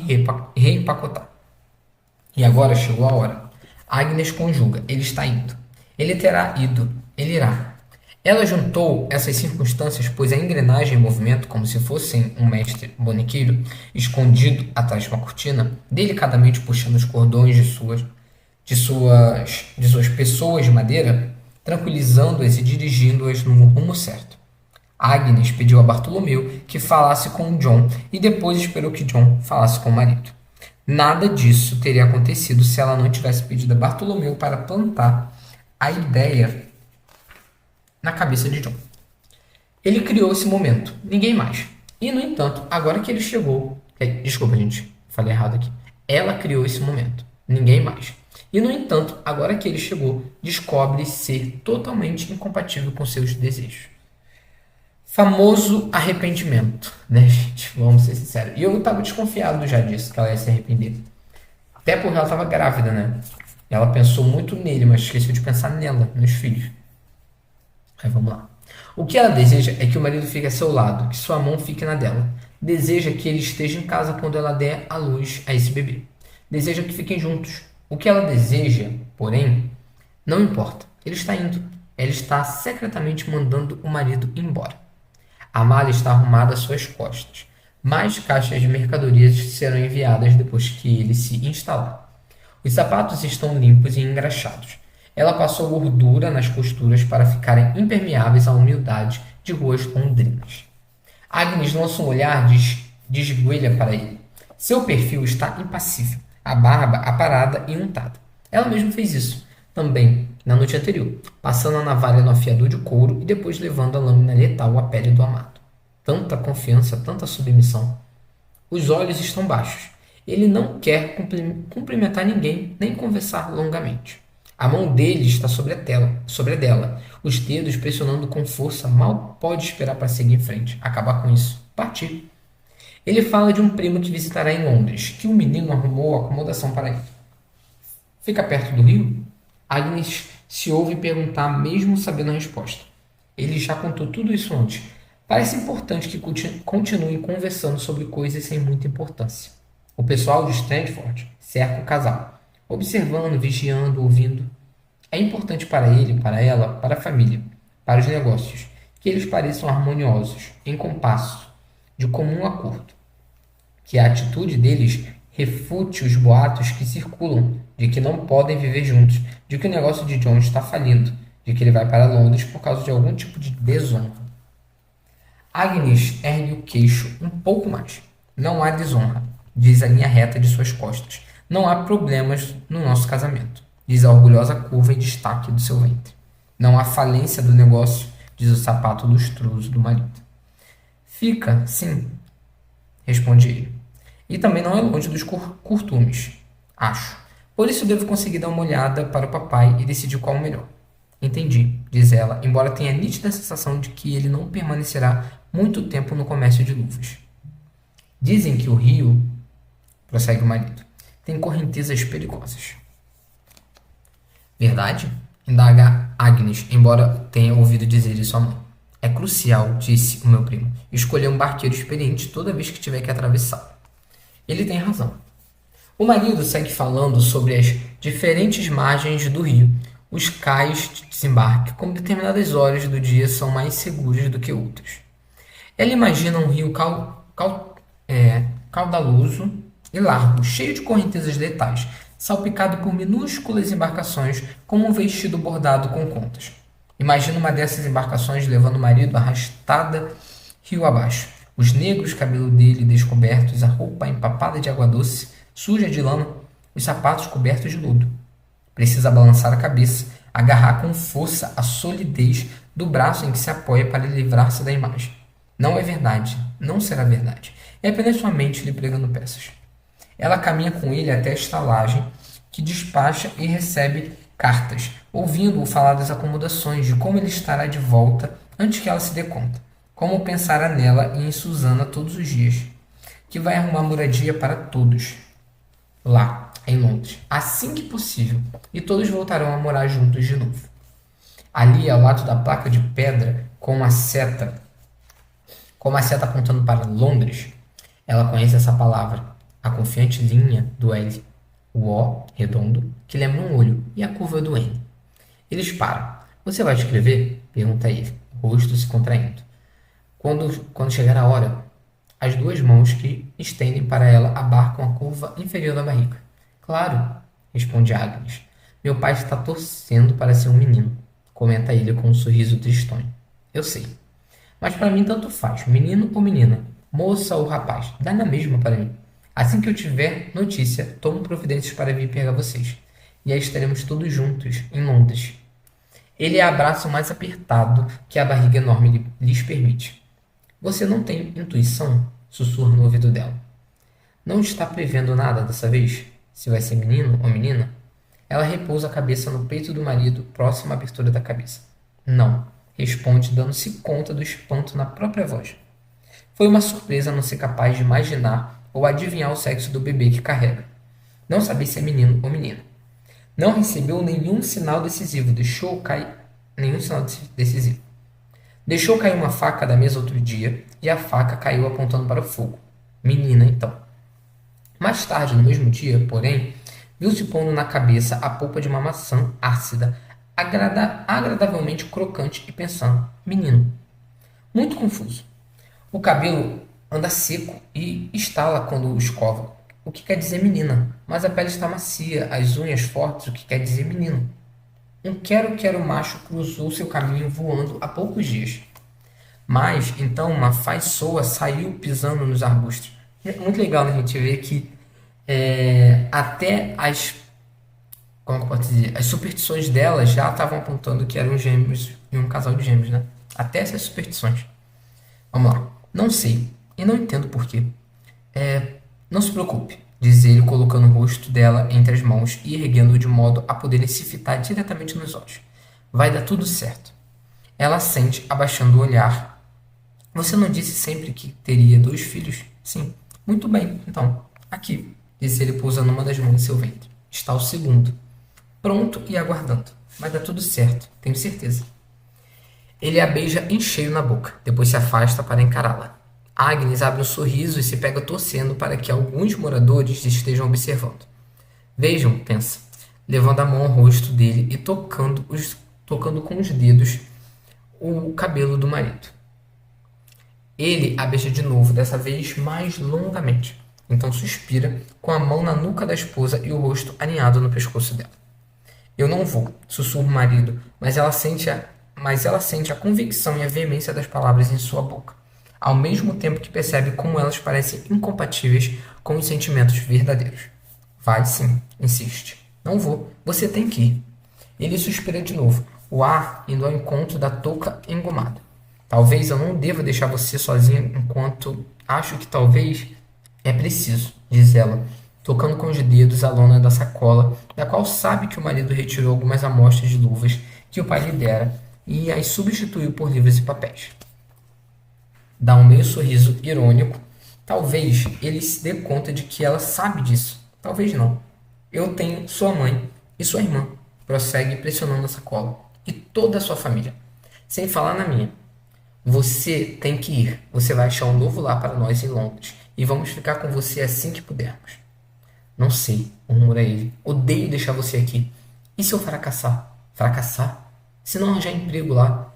reempacotar. E agora chegou a hora. Agnes conjuga, ele está indo. Ele terá ido, ele irá. Ela juntou essas circunstâncias, pois a engrenagem em movimento, como se fosse um mestre bonequeiro, escondido atrás de uma cortina, delicadamente puxando os cordões de suas pessoas de madeira, tranquilizando-as e dirigindo-as no rumo certo. Agnes pediu a Bartolomeu que falasse com John e depois esperou que John falasse com o marido. Nada disso teria acontecido se ela não tivesse pedido a Bartolomeu para plantar a ideia na cabeça de John. Ele criou esse momento, ninguém mais. E, no entanto, agora que ele chegou... Desculpa, gente, falei errado aqui. Ela criou esse momento, ninguém mais. E, no entanto, agora que ele chegou, descobre ser totalmente incompatível com seus desejos. Famoso arrependimento, né, gente? Vamos ser sinceros. E eu estava desconfiado já disso, que ela ia se arrepender. Até porque ela estava grávida, né? Ela pensou muito nele, mas esqueceu de pensar nela, nos filhos. Aí vamos lá. O que ela deseja é que o marido fique a seu lado, que sua mão fique na dela. Deseja que ele esteja em casa quando ela der à luz a esse bebê. Deseja que fiquem juntos. O que ela deseja, porém, não importa. Ele está indo. Ela está secretamente mandando o marido embora. A mala está arrumada às suas costas. Mais caixas de mercadorias serão enviadas depois que ele se instalar. Os sapatos estão limpos e engraxados. Ela passou gordura nas costuras para ficarem impermeáveis à umidade de ruas londrinas. Agnes lança um olhar de esguelha para ele. Seu perfil está impassível, a barba aparada e untada. Ela mesma fez isso, também, na noite anterior, passando a navalha no afiador de couro e depois levando a lâmina letal à pele do amado. Tanta confiança, tanta submissão. Os olhos estão baixos. Ele não quer cumprimentar ninguém, nem conversar longamente. A mão dele está sobre a dela, os dedos pressionando com força, mal pode esperar para seguir em frente, acabar com isso, partir. Ele fala de um primo que visitará em Londres, que o menino arrumou acomodação para ele. Fica perto do rio? Agnes se ouve perguntar, mesmo sabendo a resposta. Ele já contou tudo isso antes. Parece importante que continuem conversando sobre coisas sem muita importância. O pessoal de Strandford cerca o casal, observando, vigiando, ouvindo. É importante para ele, para ela, para a família, para os negócios, que eles pareçam harmoniosos, em compasso, de comum acordo. Que a atitude deles refute os boatos que circulam de que não podem viver juntos, de que o negócio de John está falindo, de que ele vai para Londres por causa de algum tipo de desonra. Agnes ergue o queixo um pouco mais. Não há desonra, diz a linha reta de suas costas. Não há problemas no nosso casamento, diz a orgulhosa curva em destaque do seu ventre. Não há falência do negócio, diz o sapato lustroso do marido. Fica, sim, responde ele. E também não é longe dos curtumes, acho. Por isso devo conseguir dar uma olhada para o papai e decidir qual é o melhor. Entendi, diz ela, embora tenha a nítida sensação de que ele não permanecerá muito tempo no comércio de luvas. Dizem que o rio, prossegue o marido, tem correntezas perigosas. Verdade? Indaga Agnes, embora tenha ouvido dizer isso à mãe. É crucial, disse o meu primo, escolher um barqueiro experiente toda vez que tiver que atravessar. Ele tem razão. O marido segue falando sobre as diferentes margens do rio, os cais de desembarque, como determinadas horas do dia são mais seguras do que outras. Ela imagina um rio caudaloso e largo, cheio de correntezas letais, salpicado por minúsculas embarcações como um vestido bordado com contas. Imagina uma dessas embarcações levando o marido arrastada rio abaixo. Os negros cabelos dele descobertos, a roupa empapada de água doce, suja de lama, os sapatos cobertos de lodo. Precisa balançar a cabeça, agarrar com força a solidez do braço em que se apoia para livrar-se da imagem. Não é verdade, não será verdade. É apenas sua mente lhe pregando peças. Ela caminha com ele até a estalagem, que despacha e recebe cartas, ouvindo-o falar das acomodações, de como ele estará de volta antes que ela se dê conta. Como pensará nela e em Susana todos os dias. Que vai arrumar moradia para todos. Lá, em Londres, assim que possível, e todos voltarão a morar juntos de novo. Ali, ao lado da placa de pedra, com uma seta Como a seta apontando para Londres, ela conhece essa palavra, a confiante linha do L, o O redondo, que lembra um olho, e a curva do N. Eles param. Você vai escrever? Pergunta ele, o rosto se contraindo. Quando chegar a hora, as duas mãos que estendem para ela abarcam a curva inferior da barriga. Claro, responde Agnes. Meu pai está torcendo para ser um menino, comenta ele com um sorriso tristonho. Eu sei. Mas para mim tanto faz, menino ou menina, moça ou rapaz, dá na mesma para mim. Assim que eu tiver notícia, tomo providências para vir pegar vocês. E aí estaremos todos juntos, em Londres. Ele a abraça o mais apertado que a barriga enorme lhes permite. Você não tem intuição? Sussurra no ouvido dela. Não está prevendo nada dessa vez? Se vai ser menino ou menina? Ela repousa a cabeça no peito do marido, próximo à abertura da cabeça. Não, responde, dando-se conta do espanto na própria voz. Foi uma surpresa não ser capaz de imaginar ou adivinhar o sexo do bebê que carrega. Não sabia se é menino ou menina. Não recebeu nenhum sinal decisivo. Deixou cair uma faca da mesa outro dia e a faca caiu apontando para o fogo. Menina, então. Mais tarde, no mesmo dia, porém, viu-se pondo na cabeça a polpa de uma maçã ácida, agradavelmente crocante e pensando: menino. Muito confuso. O cabelo anda seco e estala quando o escova, o que quer dizer menina, mas a pele está macia, as unhas fortes, o que quer dizer menino. Um quero-quero macho cruzou seu caminho voando há poucos dias. Mas, então, uma faiçoa saiu pisando nos arbustos. É muito legal, né, a gente ver que até como eu posso dizer, as superstições dela já estavam apontando que eram gêmeos e um casal de gêmeos, né? Até essas superstições. Vamos lá. Não sei, e não entendo por quê. Não se preocupe, diz ele, colocando o rosto dela entre as mãos e erguendo-o de modo a poderem se fitar diretamente nos olhos. Vai dar tudo certo. Ela sente, abaixando o olhar. Você não disse sempre que teria 2 filhos? Sim. Muito bem, então. Aqui, disse ele, pousando uma das mãos em seu ventre. Está o segundo. Pronto e aguardando. Vai dar tudo certo, tenho certeza. Ele a beija em cheio na boca, depois se afasta para encará-la. Agnes abre um sorriso e se pega torcendo para que alguns moradores estejam observando. Vejam, pensa, levando a mão ao rosto dele e tocando com os dedos o cabelo do marido. Ele a beija de novo, dessa vez mais longamente. Então suspira, com a mão na nuca da esposa e o rosto aninhado no pescoço dela. Eu não vou, sussurra o marido, mas ela sente a convicção e a veemência das palavras em sua boca, ao mesmo tempo que percebe como elas parecem incompatíveis com os sentimentos verdadeiros. Vai sim, insiste. Não vou, você tem que ir. Ele suspira de novo, o ar indo ao encontro da touca engomada. Talvez eu não deva deixar você sozinha enquanto acho que talvez é preciso, diz ela, tocando com os dedos a lona da sacola, da qual sabe que o marido retirou algumas amostras de luvas que o pai lhe dera e as substituiu por livros e papéis. Dá um meio sorriso irônico. Talvez ele se dê conta de que ela sabe disso. Talvez não. Eu tenho sua mãe e sua irmã, prossegue pressionando a sacola, e toda a sua família, sem falar na minha. Você tem que ir. Você vai achar um novo lar para nós em Londres e vamos ficar com você assim que pudermos. Não sei, murmura ele. Odeio deixar você aqui. E se eu fracassar? Fracassar? Se não arranjar emprego lá?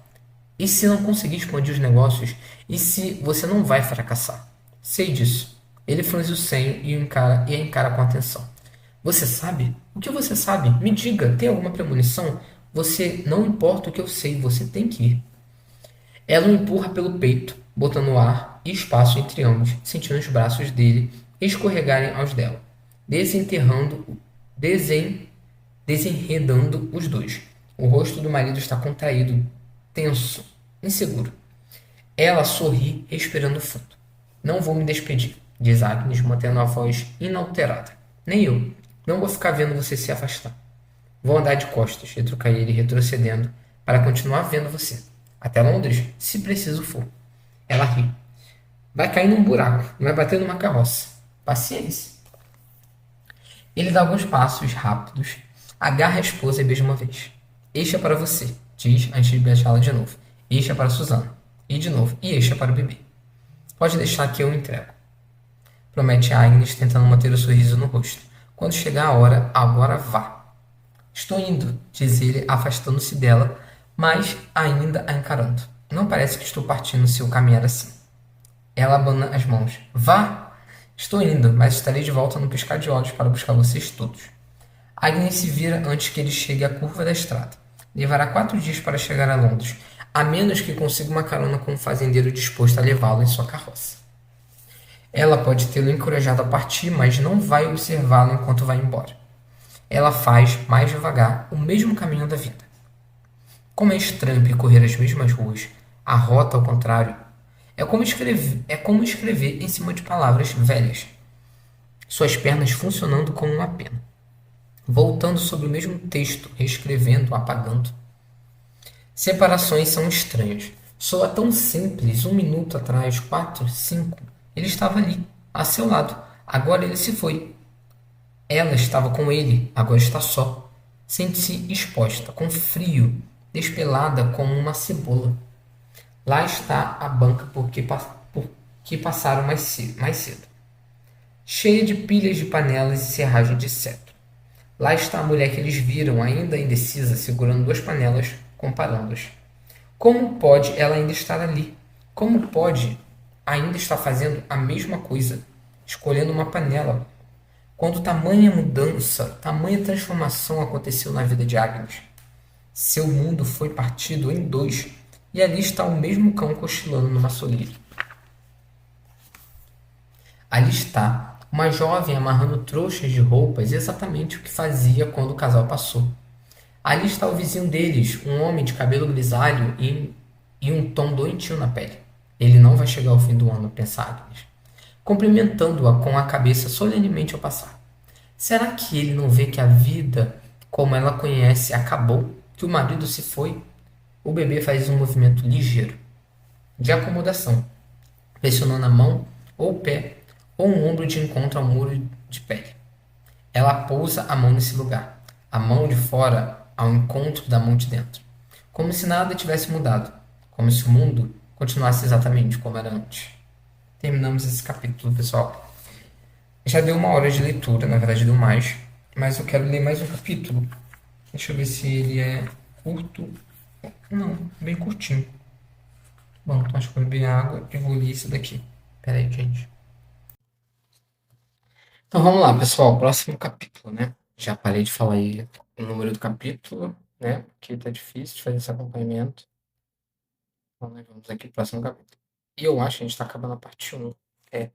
E se não conseguir expandir os negócios? E se você não vai fracassar? Sei disso. Ele franze o senho e a encara com atenção. Você sabe? O que você sabe? Me diga, tem alguma premonição? Você, não importa o que eu sei, você tem que ir. Ela o empurra pelo peito, botando ar e espaço entre ambos, sentindo os braços dele escorregarem aos dela, desenredando os dois. O rosto do marido está contraído, tenso, inseguro. Ela sorri, respirando fundo. Não vou me despedir, diz Agnes, mantendo a voz inalterada. Nem eu. Não vou ficar vendo você se afastar. Vou andar de costas, retruca ele, retrocedendo, para continuar vendo você. Até Londres, se preciso for. Ela ri. Vai cair num buraco, vai bater numa carroça. Paciência. Ele dá alguns passos rápidos, agarra a esposa e beija uma vez. Eixa para você, diz antes de beijá-la de novo. Eixa para Susana. E de novo. E eixa para o bebê. Pode deixar que eu entrego, promete Agnes, tentando manter o sorriso no rosto. Quando chegar a hora, agora vá. Estou indo, diz ele, afastando-se dela, mas ainda a encarando. Não parece que estou partindo se eu caminhar assim. Ela abana as mãos. Vá! Estou indo, mas estarei de volta no piscar de olhos para buscar vocês todos. Agnes se vira antes que ele chegue à curva da estrada. Levará 4 dias para chegar a Londres, a menos que consiga uma carona com um fazendeiro disposto a levá-lo em sua carroça. Ela pode tê-lo encorajado a partir, mas não vai observá-lo enquanto vai embora. Ela faz, mais devagar, o mesmo caminho da vida. Como é estranho percorrer as mesmas ruas, a rota ao contrário. É como escrever em cima de palavras velhas, suas pernas funcionando como uma pena, voltando sobre o mesmo texto, reescrevendo, apagando. Separações são estranhas. Soa tão simples, 1 minuto atrás, 4, 5. Ele estava ali, a seu lado. Agora ele se foi. Ela estava com ele, agora está só. Sente-se exposta, com frio, despelada como uma cebola. Lá está a banca porque passaram mais cedo, cheia de pilhas de panelas e serragem de cetro. Lá está a mulher que eles viram, ainda indecisa, segurando 2 panelas, comparando-as. Como pode ela ainda estar ali? Como pode ainda estar fazendo a mesma coisa, escolhendo uma panela, quando tamanha mudança, tamanha transformação aconteceu na vida de Agnes? Seu mundo foi partido em 2, e ali está o mesmo cão cochilando numa soleira. Ali está, uma jovem amarrando trouxas de roupas, exatamente o que fazia quando o casal passou. Ali está o vizinho deles, um homem de cabelo grisalho e um tom doentio na pele. Ele não vai chegar ao fim do ano, pensa Agnes, cumprimentando-a com a cabeça solenemente ao passar. Será que ele não vê que a vida, como ela conhece, acabou? Que o marido se foi? O bebê faz um movimento ligeiro, de acomodação, pressionando a mão ou o pé ou um ombro de encontro ao muro de pele. Ela pousa a mão nesse lugar, a mão de fora ao encontro da mão de dentro, como se nada tivesse mudado, como se o mundo continuasse exatamente como era antes. Terminamos esse capítulo, pessoal. Já deu 1 hora de leitura, na verdade deu mais, mas eu quero ler mais um capítulo. Deixa eu ver se ele é curto. Não, bem curtinho. Bom, então acho que vou beber água e vou ler isso daqui. Pera aí, gente. Então vamos lá, pessoal. Próximo capítulo, né? Já parei de falar aí o número do capítulo, né? Porque tá difícil de fazer esse acompanhamento. Então, né, vamos aqui pro próximo capítulo. E eu acho que a gente tá acabando a parte 1. É.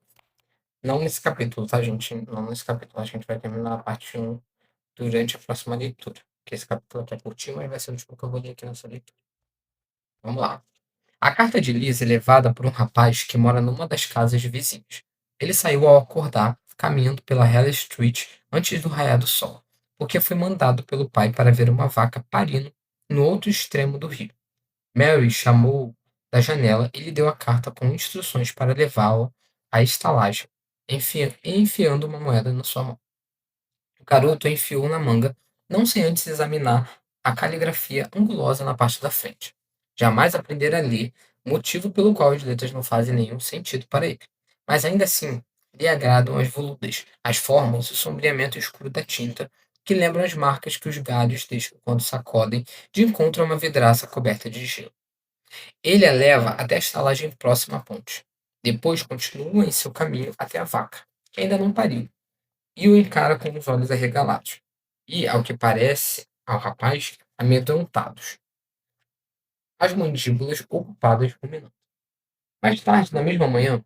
Não nesse capítulo, tá, gente? Não nesse capítulo. Acho que a gente vai terminar a parte 1 durante a próxima leitura. Porque esse capítulo aqui é curtinho, mas vai ser o último que eu vou ler aqui nessa leitura. Vamos lá. A carta de Liz é levada por um rapaz que mora numa das casas vizinhas. Ele saiu ao acordar, caminhando pela Hell Street antes do raiar do sol, porque foi mandado pelo pai para ver uma vaca parindo no outro extremo do rio. Mary chamou da janela e lhe deu a carta com instruções para levá-la à estalagem, enfiando uma moeda na sua mão. O garoto a enfiou na manga, não sem antes examinar a caligrafia angulosa na parte da frente. Jamais aprender a ler, motivo pelo qual as letras não fazem nenhum sentido para ele. Mas ainda assim, lhe agradam as volutas, as formas e o sombreamento escuro da tinta, que lembram as marcas que os galhos deixam quando sacodem de encontro a uma vidraça coberta de gelo. Ele a leva até a estalagem próxima à ponte. Depois continua em seu caminho até a vaca, que ainda não pariu, e o encara com os olhos arregalados, e, ao que parece ao rapaz, amedrontados, as mandíbulas ocupadas ruminando. Mais tarde, na mesma manhã,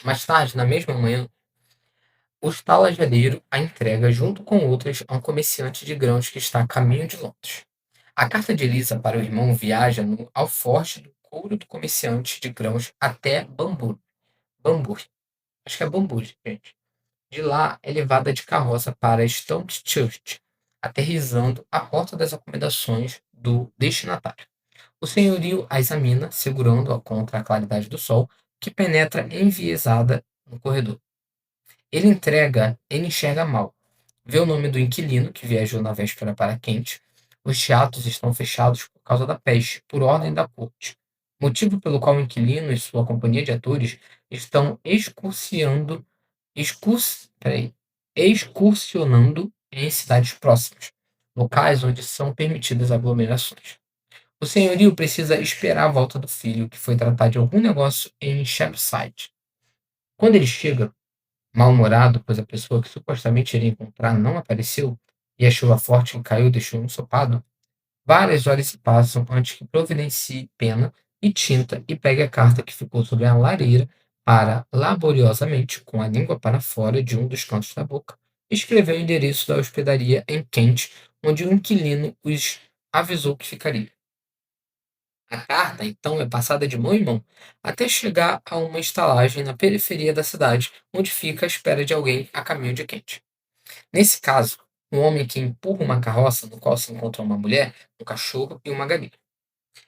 mais tarde, na mesma manhã, o estalajadeiro a entrega junto com outras a um comerciante de grãos que está a caminho de Londres. A carta de Elisa para o irmão viaja no alforje do couro do comerciante de grãos até Bamburgh. Acho que é Bamburgh, gente. De lá é levada de carroça para Stone Church, aterrissando à porta das acomodações do destinatário. O senhorio a examina, segurando-a contra a claridade do sol, que penetra enviesada no corredor. Ele enxerga mal. Vê o nome do inquilino, que viajou na véspera para Kent. Os teatros estão fechados por causa da peste, por ordem da corte. motivo pelo qual o inquilino e sua companhia de atores estão excursionando em cidades próximas, locais onde são permitidas aglomerações. O senhorio precisa esperar a volta do filho, que foi tratar de algum negócio em Shepside. Quando ele chega, mal-humorado, pois a pessoa que supostamente iria encontrar não apareceu, e a chuva forte que caiu deixou um ensopado, várias horas se passam antes que providencie pena e tinta e pegue a carta que ficou sobre a lareira para, laboriosamente, com a língua para fora de um dos cantos da boca, escrever o endereço da hospedaria em Kent, onde o inquilino os avisou que ficaria. A carta, então, é passada de mão em mão até chegar a uma estalagem na periferia da cidade, onde fica à espera de alguém a caminho de Kent. Nesse caso, um homem que empurra uma carroça no qual se encontra uma mulher, um cachorro e uma galinha.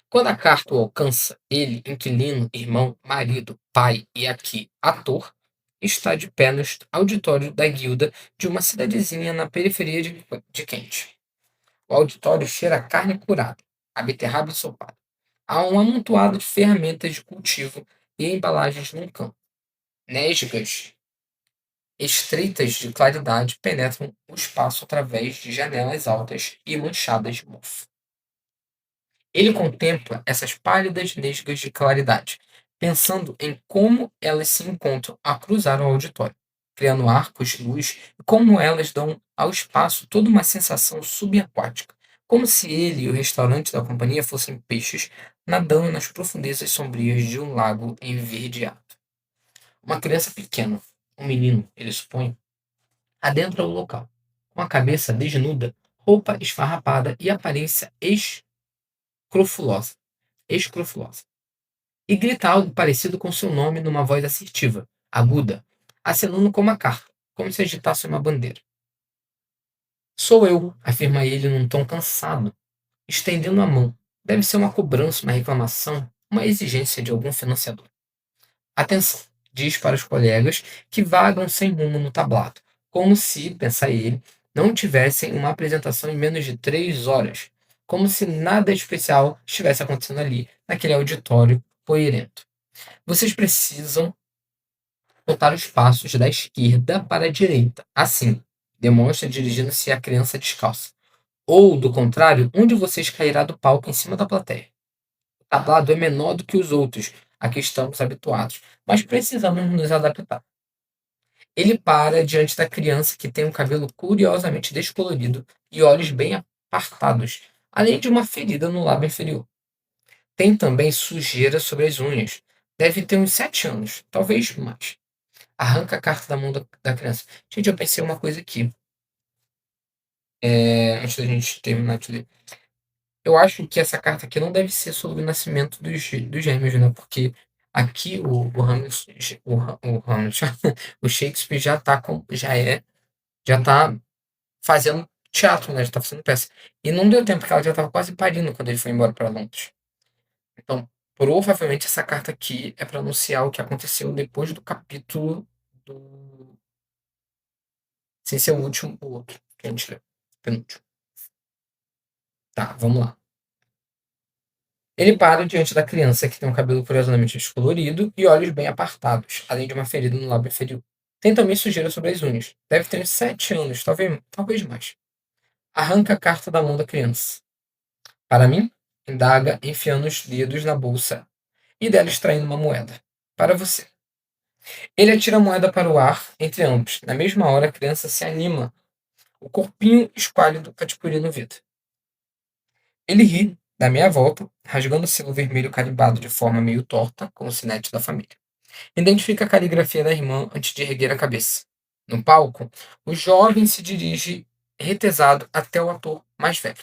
Quando a carta o alcança, ele, inquilino, irmão, marido, pai e aqui ator, está de pé no auditório da guilda de uma cidadezinha na periferia de Kent. O auditório cheira a carne curada, a beterraba ensopada. Há um amontoado de ferramentas de cultivo e embalagens num canto. Nesgas estreitas de claridade penetram o espaço através de janelas altas e manchadas de mofo. Ele contempla essas pálidas nesgas de claridade, pensando em como elas se encontram a cruzar o auditório, criando arcos de luz e como elas dão ao espaço toda uma sensação subaquática, como se ele e o restaurante da companhia fossem peixes nadando nas profundezas sombrias de um lago enverdeado. Uma criança pequena, um menino, ele supõe, adentra o local, com a cabeça desnuda, roupa esfarrapada e aparência escrofulosa escrofulosa, e grita algo parecido com seu nome numa voz assertiva, aguda, acenando com uma carta, como se agitasse uma bandeira. Sou eu, afirma ele num tom cansado, estendendo a mão. Deve ser uma cobrança, uma reclamação, uma exigência de algum financiador. Atenção, diz para os colegas que vagam sem rumo no tablado, como se, pensa ele, não tivessem uma apresentação em menos de 3 horas, como se nada especial estivesse acontecendo ali, naquele auditório poeirento. Vocês precisam botar os passos da esquerda para a direita, assim, demonstra dirigindo-se à criança descalça. Ou, do contrário, um de vocês cairá do palco em cima da plateia. O tablado é menor do que os outros a que estamos habituados, mas precisamos nos adaptar. Ele para diante da criança que tem um cabelo curiosamente descolorido e olhos bem apartados, além de uma ferida no lábio inferior. Tem também sujeira sobre as unhas. Deve ter uns 7 anos, talvez mais. Arranca a carta da mão da criança. Gente, eu pensei uma coisa aqui, antes da gente terminar de ler. Eu acho que essa carta aqui não deve ser sobre o nascimento dos gêmeos, né? Porque aqui o Hamlet, o Hamlet, o Shakespeare já tá fazendo teatro, né? Já tá fazendo peça. E não deu tempo, porque ela já tava quase parindo quando ele foi embora para Londres. Então, provavelmente essa carta aqui é para anunciar o que aconteceu depois do capítulo do. Sem ser o último, o outro que a gente leu. Penúltimo. Tá, vamos lá. Ele para diante da criança que tem um cabelo curiosamente descolorido e olhos bem apartados, além de uma ferida no lábio inferior. Tem também sujeira sobre as unhas. Deve ter uns 7 anos, talvez mais. Arranca a carta da mão da criança. Para mim? Indaga, enfiando os dedos na bolsa e dela extraindo uma moeda. Para você. Ele atira a moeda para o ar entre ambos. Na mesma hora, a criança se anima, o corpinho esquálido a tipo no vidro. Ele ri, dá meia volta, rasgando o selo vermelho carimbado de forma meio torta, com o sinete da família. Identifica a caligrafia da irmã antes de erguer a cabeça. No palco, o jovem se dirige retesado até o ator mais velho,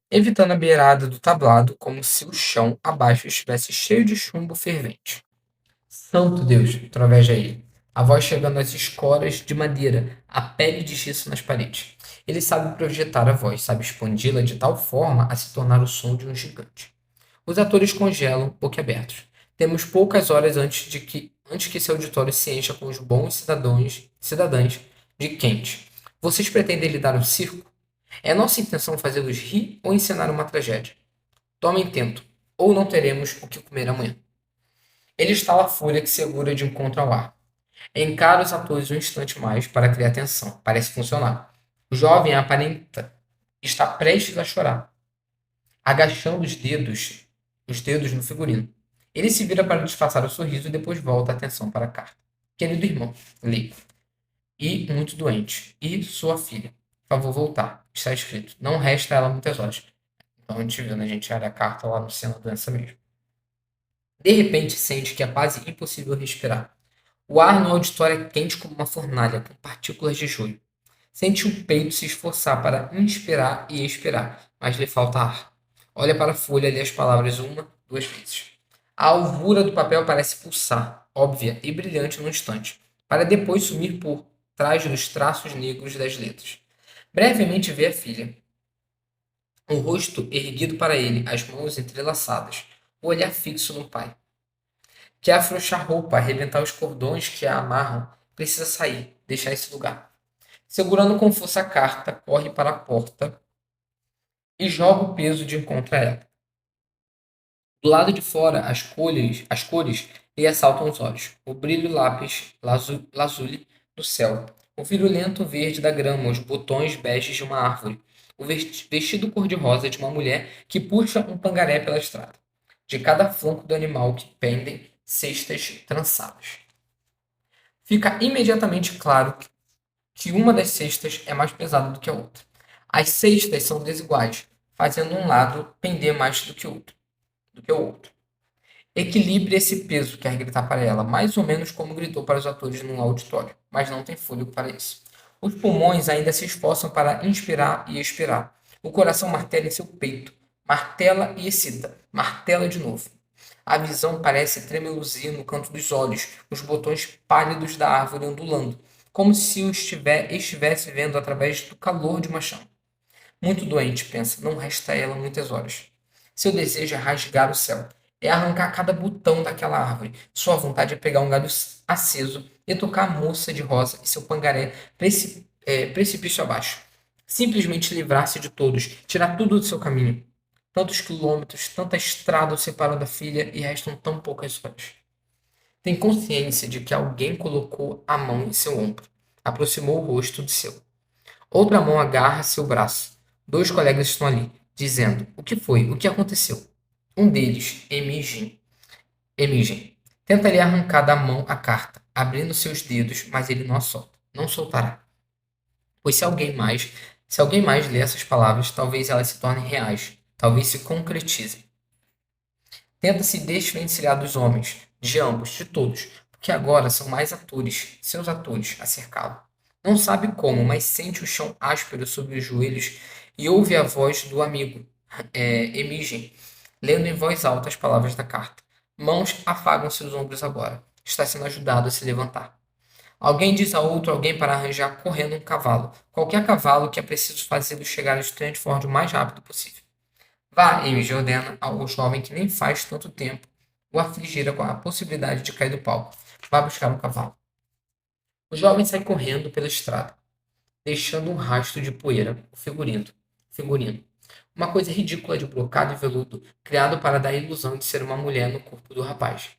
evitando a beirada do tablado como se o chão abaixo estivesse cheio de chumbo fervente. Santo Deus, troveja ele. A voz chegando às escoras de madeira, a pele de gesso nas paredes. Ele sabe projetar a voz, sabe expandi-la de tal forma a se tornar o som de um gigante. Os atores congelam, boquiabertos. Temos poucas horas antes que seu auditório se encha com os bons cidadãos de Kent. Vocês pretendem lhe dar um circo? É nossa intenção fazê-los rir ou encenar uma tragédia? Tomem tempo. ou não teremos o que comer amanhã. Ele estala a folha que segura de encontro ao ar. Encara os atores um instante mais para criar tensão. Parece funcionar. O jovem aparenta estar prestes a chorar, agachando os dedos no figurino. Ele se vira para disfarçar o sorriso e depois volta a atenção para a carta. Querido irmão, li. E muito doente. E sua filha. Por favor, voltar. Está escrito. Não resta a ela muitas horas. Então a gente viu, né? A gente olha a carta lá no cena da doença mesmo. De repente sente que é quase impossível respirar. O ar no auditório é quente como uma fornalha, com partículas de joio. Sente o peito se esforçar para inspirar e expirar, mas lhe falta ar. Olha para a folha e lê as palavras uma, duas vezes. A alvura do papel parece pulsar, óbvia e brilhante num instante, para depois sumir por trás dos traços negros das letras. Brevemente vê a filha, o rosto erguido para ele, as mãos entrelaçadas, o olhar fixo no pai. Quer afrouxar a roupa, arrebentar os cordões que a amarram, precisa sair, deixar esse lugar. Segurando com força a carta, corre para a porta e joga o peso de encontro a ela. Do lado de fora, as cores lhe assaltam os olhos. O brilho lápis lazuli do céu, o virulento verde da grama, os botões beges de uma árvore, o vestido cor-de-rosa de uma mulher que puxa um pangaré pela estrada. De cada flanco do animal que pendem cestas trançadas. Fica imediatamente claro que uma das cestas é mais pesada do que a outra. As cestas são desiguais, fazendo um lado pender mais do que o outro. Equilibre esse peso, quer gritar para ela, mais ou menos como gritou para os atores num auditório, mas não tem fôlego para isso. Os pulmões ainda se esforçam para inspirar e expirar. O coração martela em seu peito, martela e excita, martela de novo. A visão parece tremeluzir no canto dos olhos, os botões pálidos da árvore ondulando, como se o estivesse vendo através do calor de uma chama. Muito doente, pensa, não resta a ela muitas horas. Seu desejo é rasgar o céu, é arrancar cada botão daquela árvore. Sua vontade é pegar um galho aceso e tocar a moça de rosa e seu pangaré precipício abaixo. Simplesmente livrar-se de todos, tirar tudo do seu caminho. Tantos quilômetros, tanta estrada o separam da filha e restam tão poucas horas. Tem consciência de que alguém colocou a mão em seu ombro, aproximou o rosto do seu. Outra mão agarra seu braço. Dois colegas estão ali, dizendo: O que foi? O que aconteceu? Um deles, Emigen, tenta lhe arrancar da mão a carta, abrindo seus dedos, mas ele não a solta. Não soltará. Pois se alguém mais lê essas palavras, talvez elas se tornem reais, talvez se concretizem. Tenta se desvencilhar dos homens, de ambos, de todos, porque agora são mais atores, seus atores, a cercá-lo. Não sabe como, mas sente o chão áspero sob os joelhos e ouve a voz do amigo, Emigen, lendo em voz alta as palavras da carta. Mãos afagam seus ombros agora. Está sendo ajudado a se levantar. Alguém diz a outro alguém para arranjar correndo um cavalo. Qualquer cavalo que é preciso fazê-lo chegar a Strandford o mais rápido possível. Vá, Amy ordena ao jovem que nem faz tanto tempo o afligira com a possibilidade de cair do palco. Vá buscar um cavalo. O jovem sai correndo pela estrada, deixando um rastro de poeira, figurino. Uma coisa ridícula de brocado e veludo, criado para dar a ilusão de ser uma mulher no corpo do rapaz,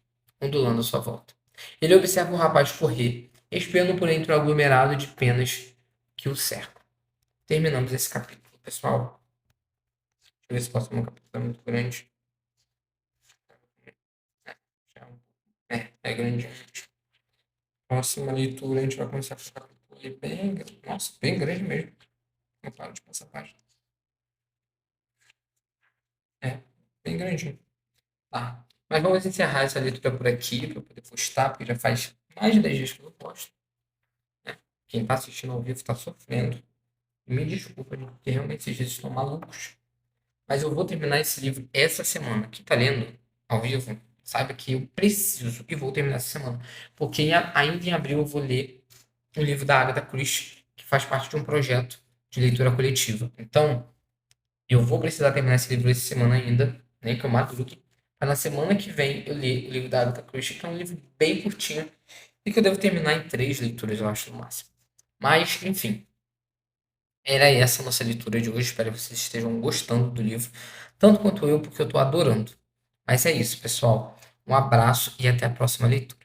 ondulando à sua volta. Ele observa o rapaz correr, espiando por entre o aglomerado de penas que o cercam. Terminamos esse capítulo, pessoal. Deixa eu ver se posso tomar um capítulo muito grande. É grande. Próxima leitura, a gente vai começar com o capítulo bem, nossa, bem grande mesmo. Eu paro de passar a página. É, bem grandinho. Tá. Mas vamos encerrar essa leitura por aqui, para eu poder postar, porque já faz mais de 10 dias que eu não posto. Né? Quem está assistindo ao vivo está sofrendo. E me desculpa, gente, porque realmente esses dias estão malucos. Mas eu vou terminar esse livro essa semana. Quem está lendo ao vivo, saiba que eu preciso e vou terminar essa semana. Porque ainda em abril eu vou ler um livro da Agatha Christie, que faz parte de um projeto de leitura coletiva. Então, eu vou precisar terminar esse livro essa semana ainda, nem que eu madrugue, para na semana que vem eu ler o livro da Agatha Christie, que é um livro bem curtinho e que eu devo terminar em 3 leituras, eu acho, no máximo. Mas, enfim, era essa a nossa leitura de hoje. Espero que vocês estejam gostando do livro, tanto quanto eu, porque eu estou adorando. Mas é isso, pessoal. Um abraço e até a próxima leitura.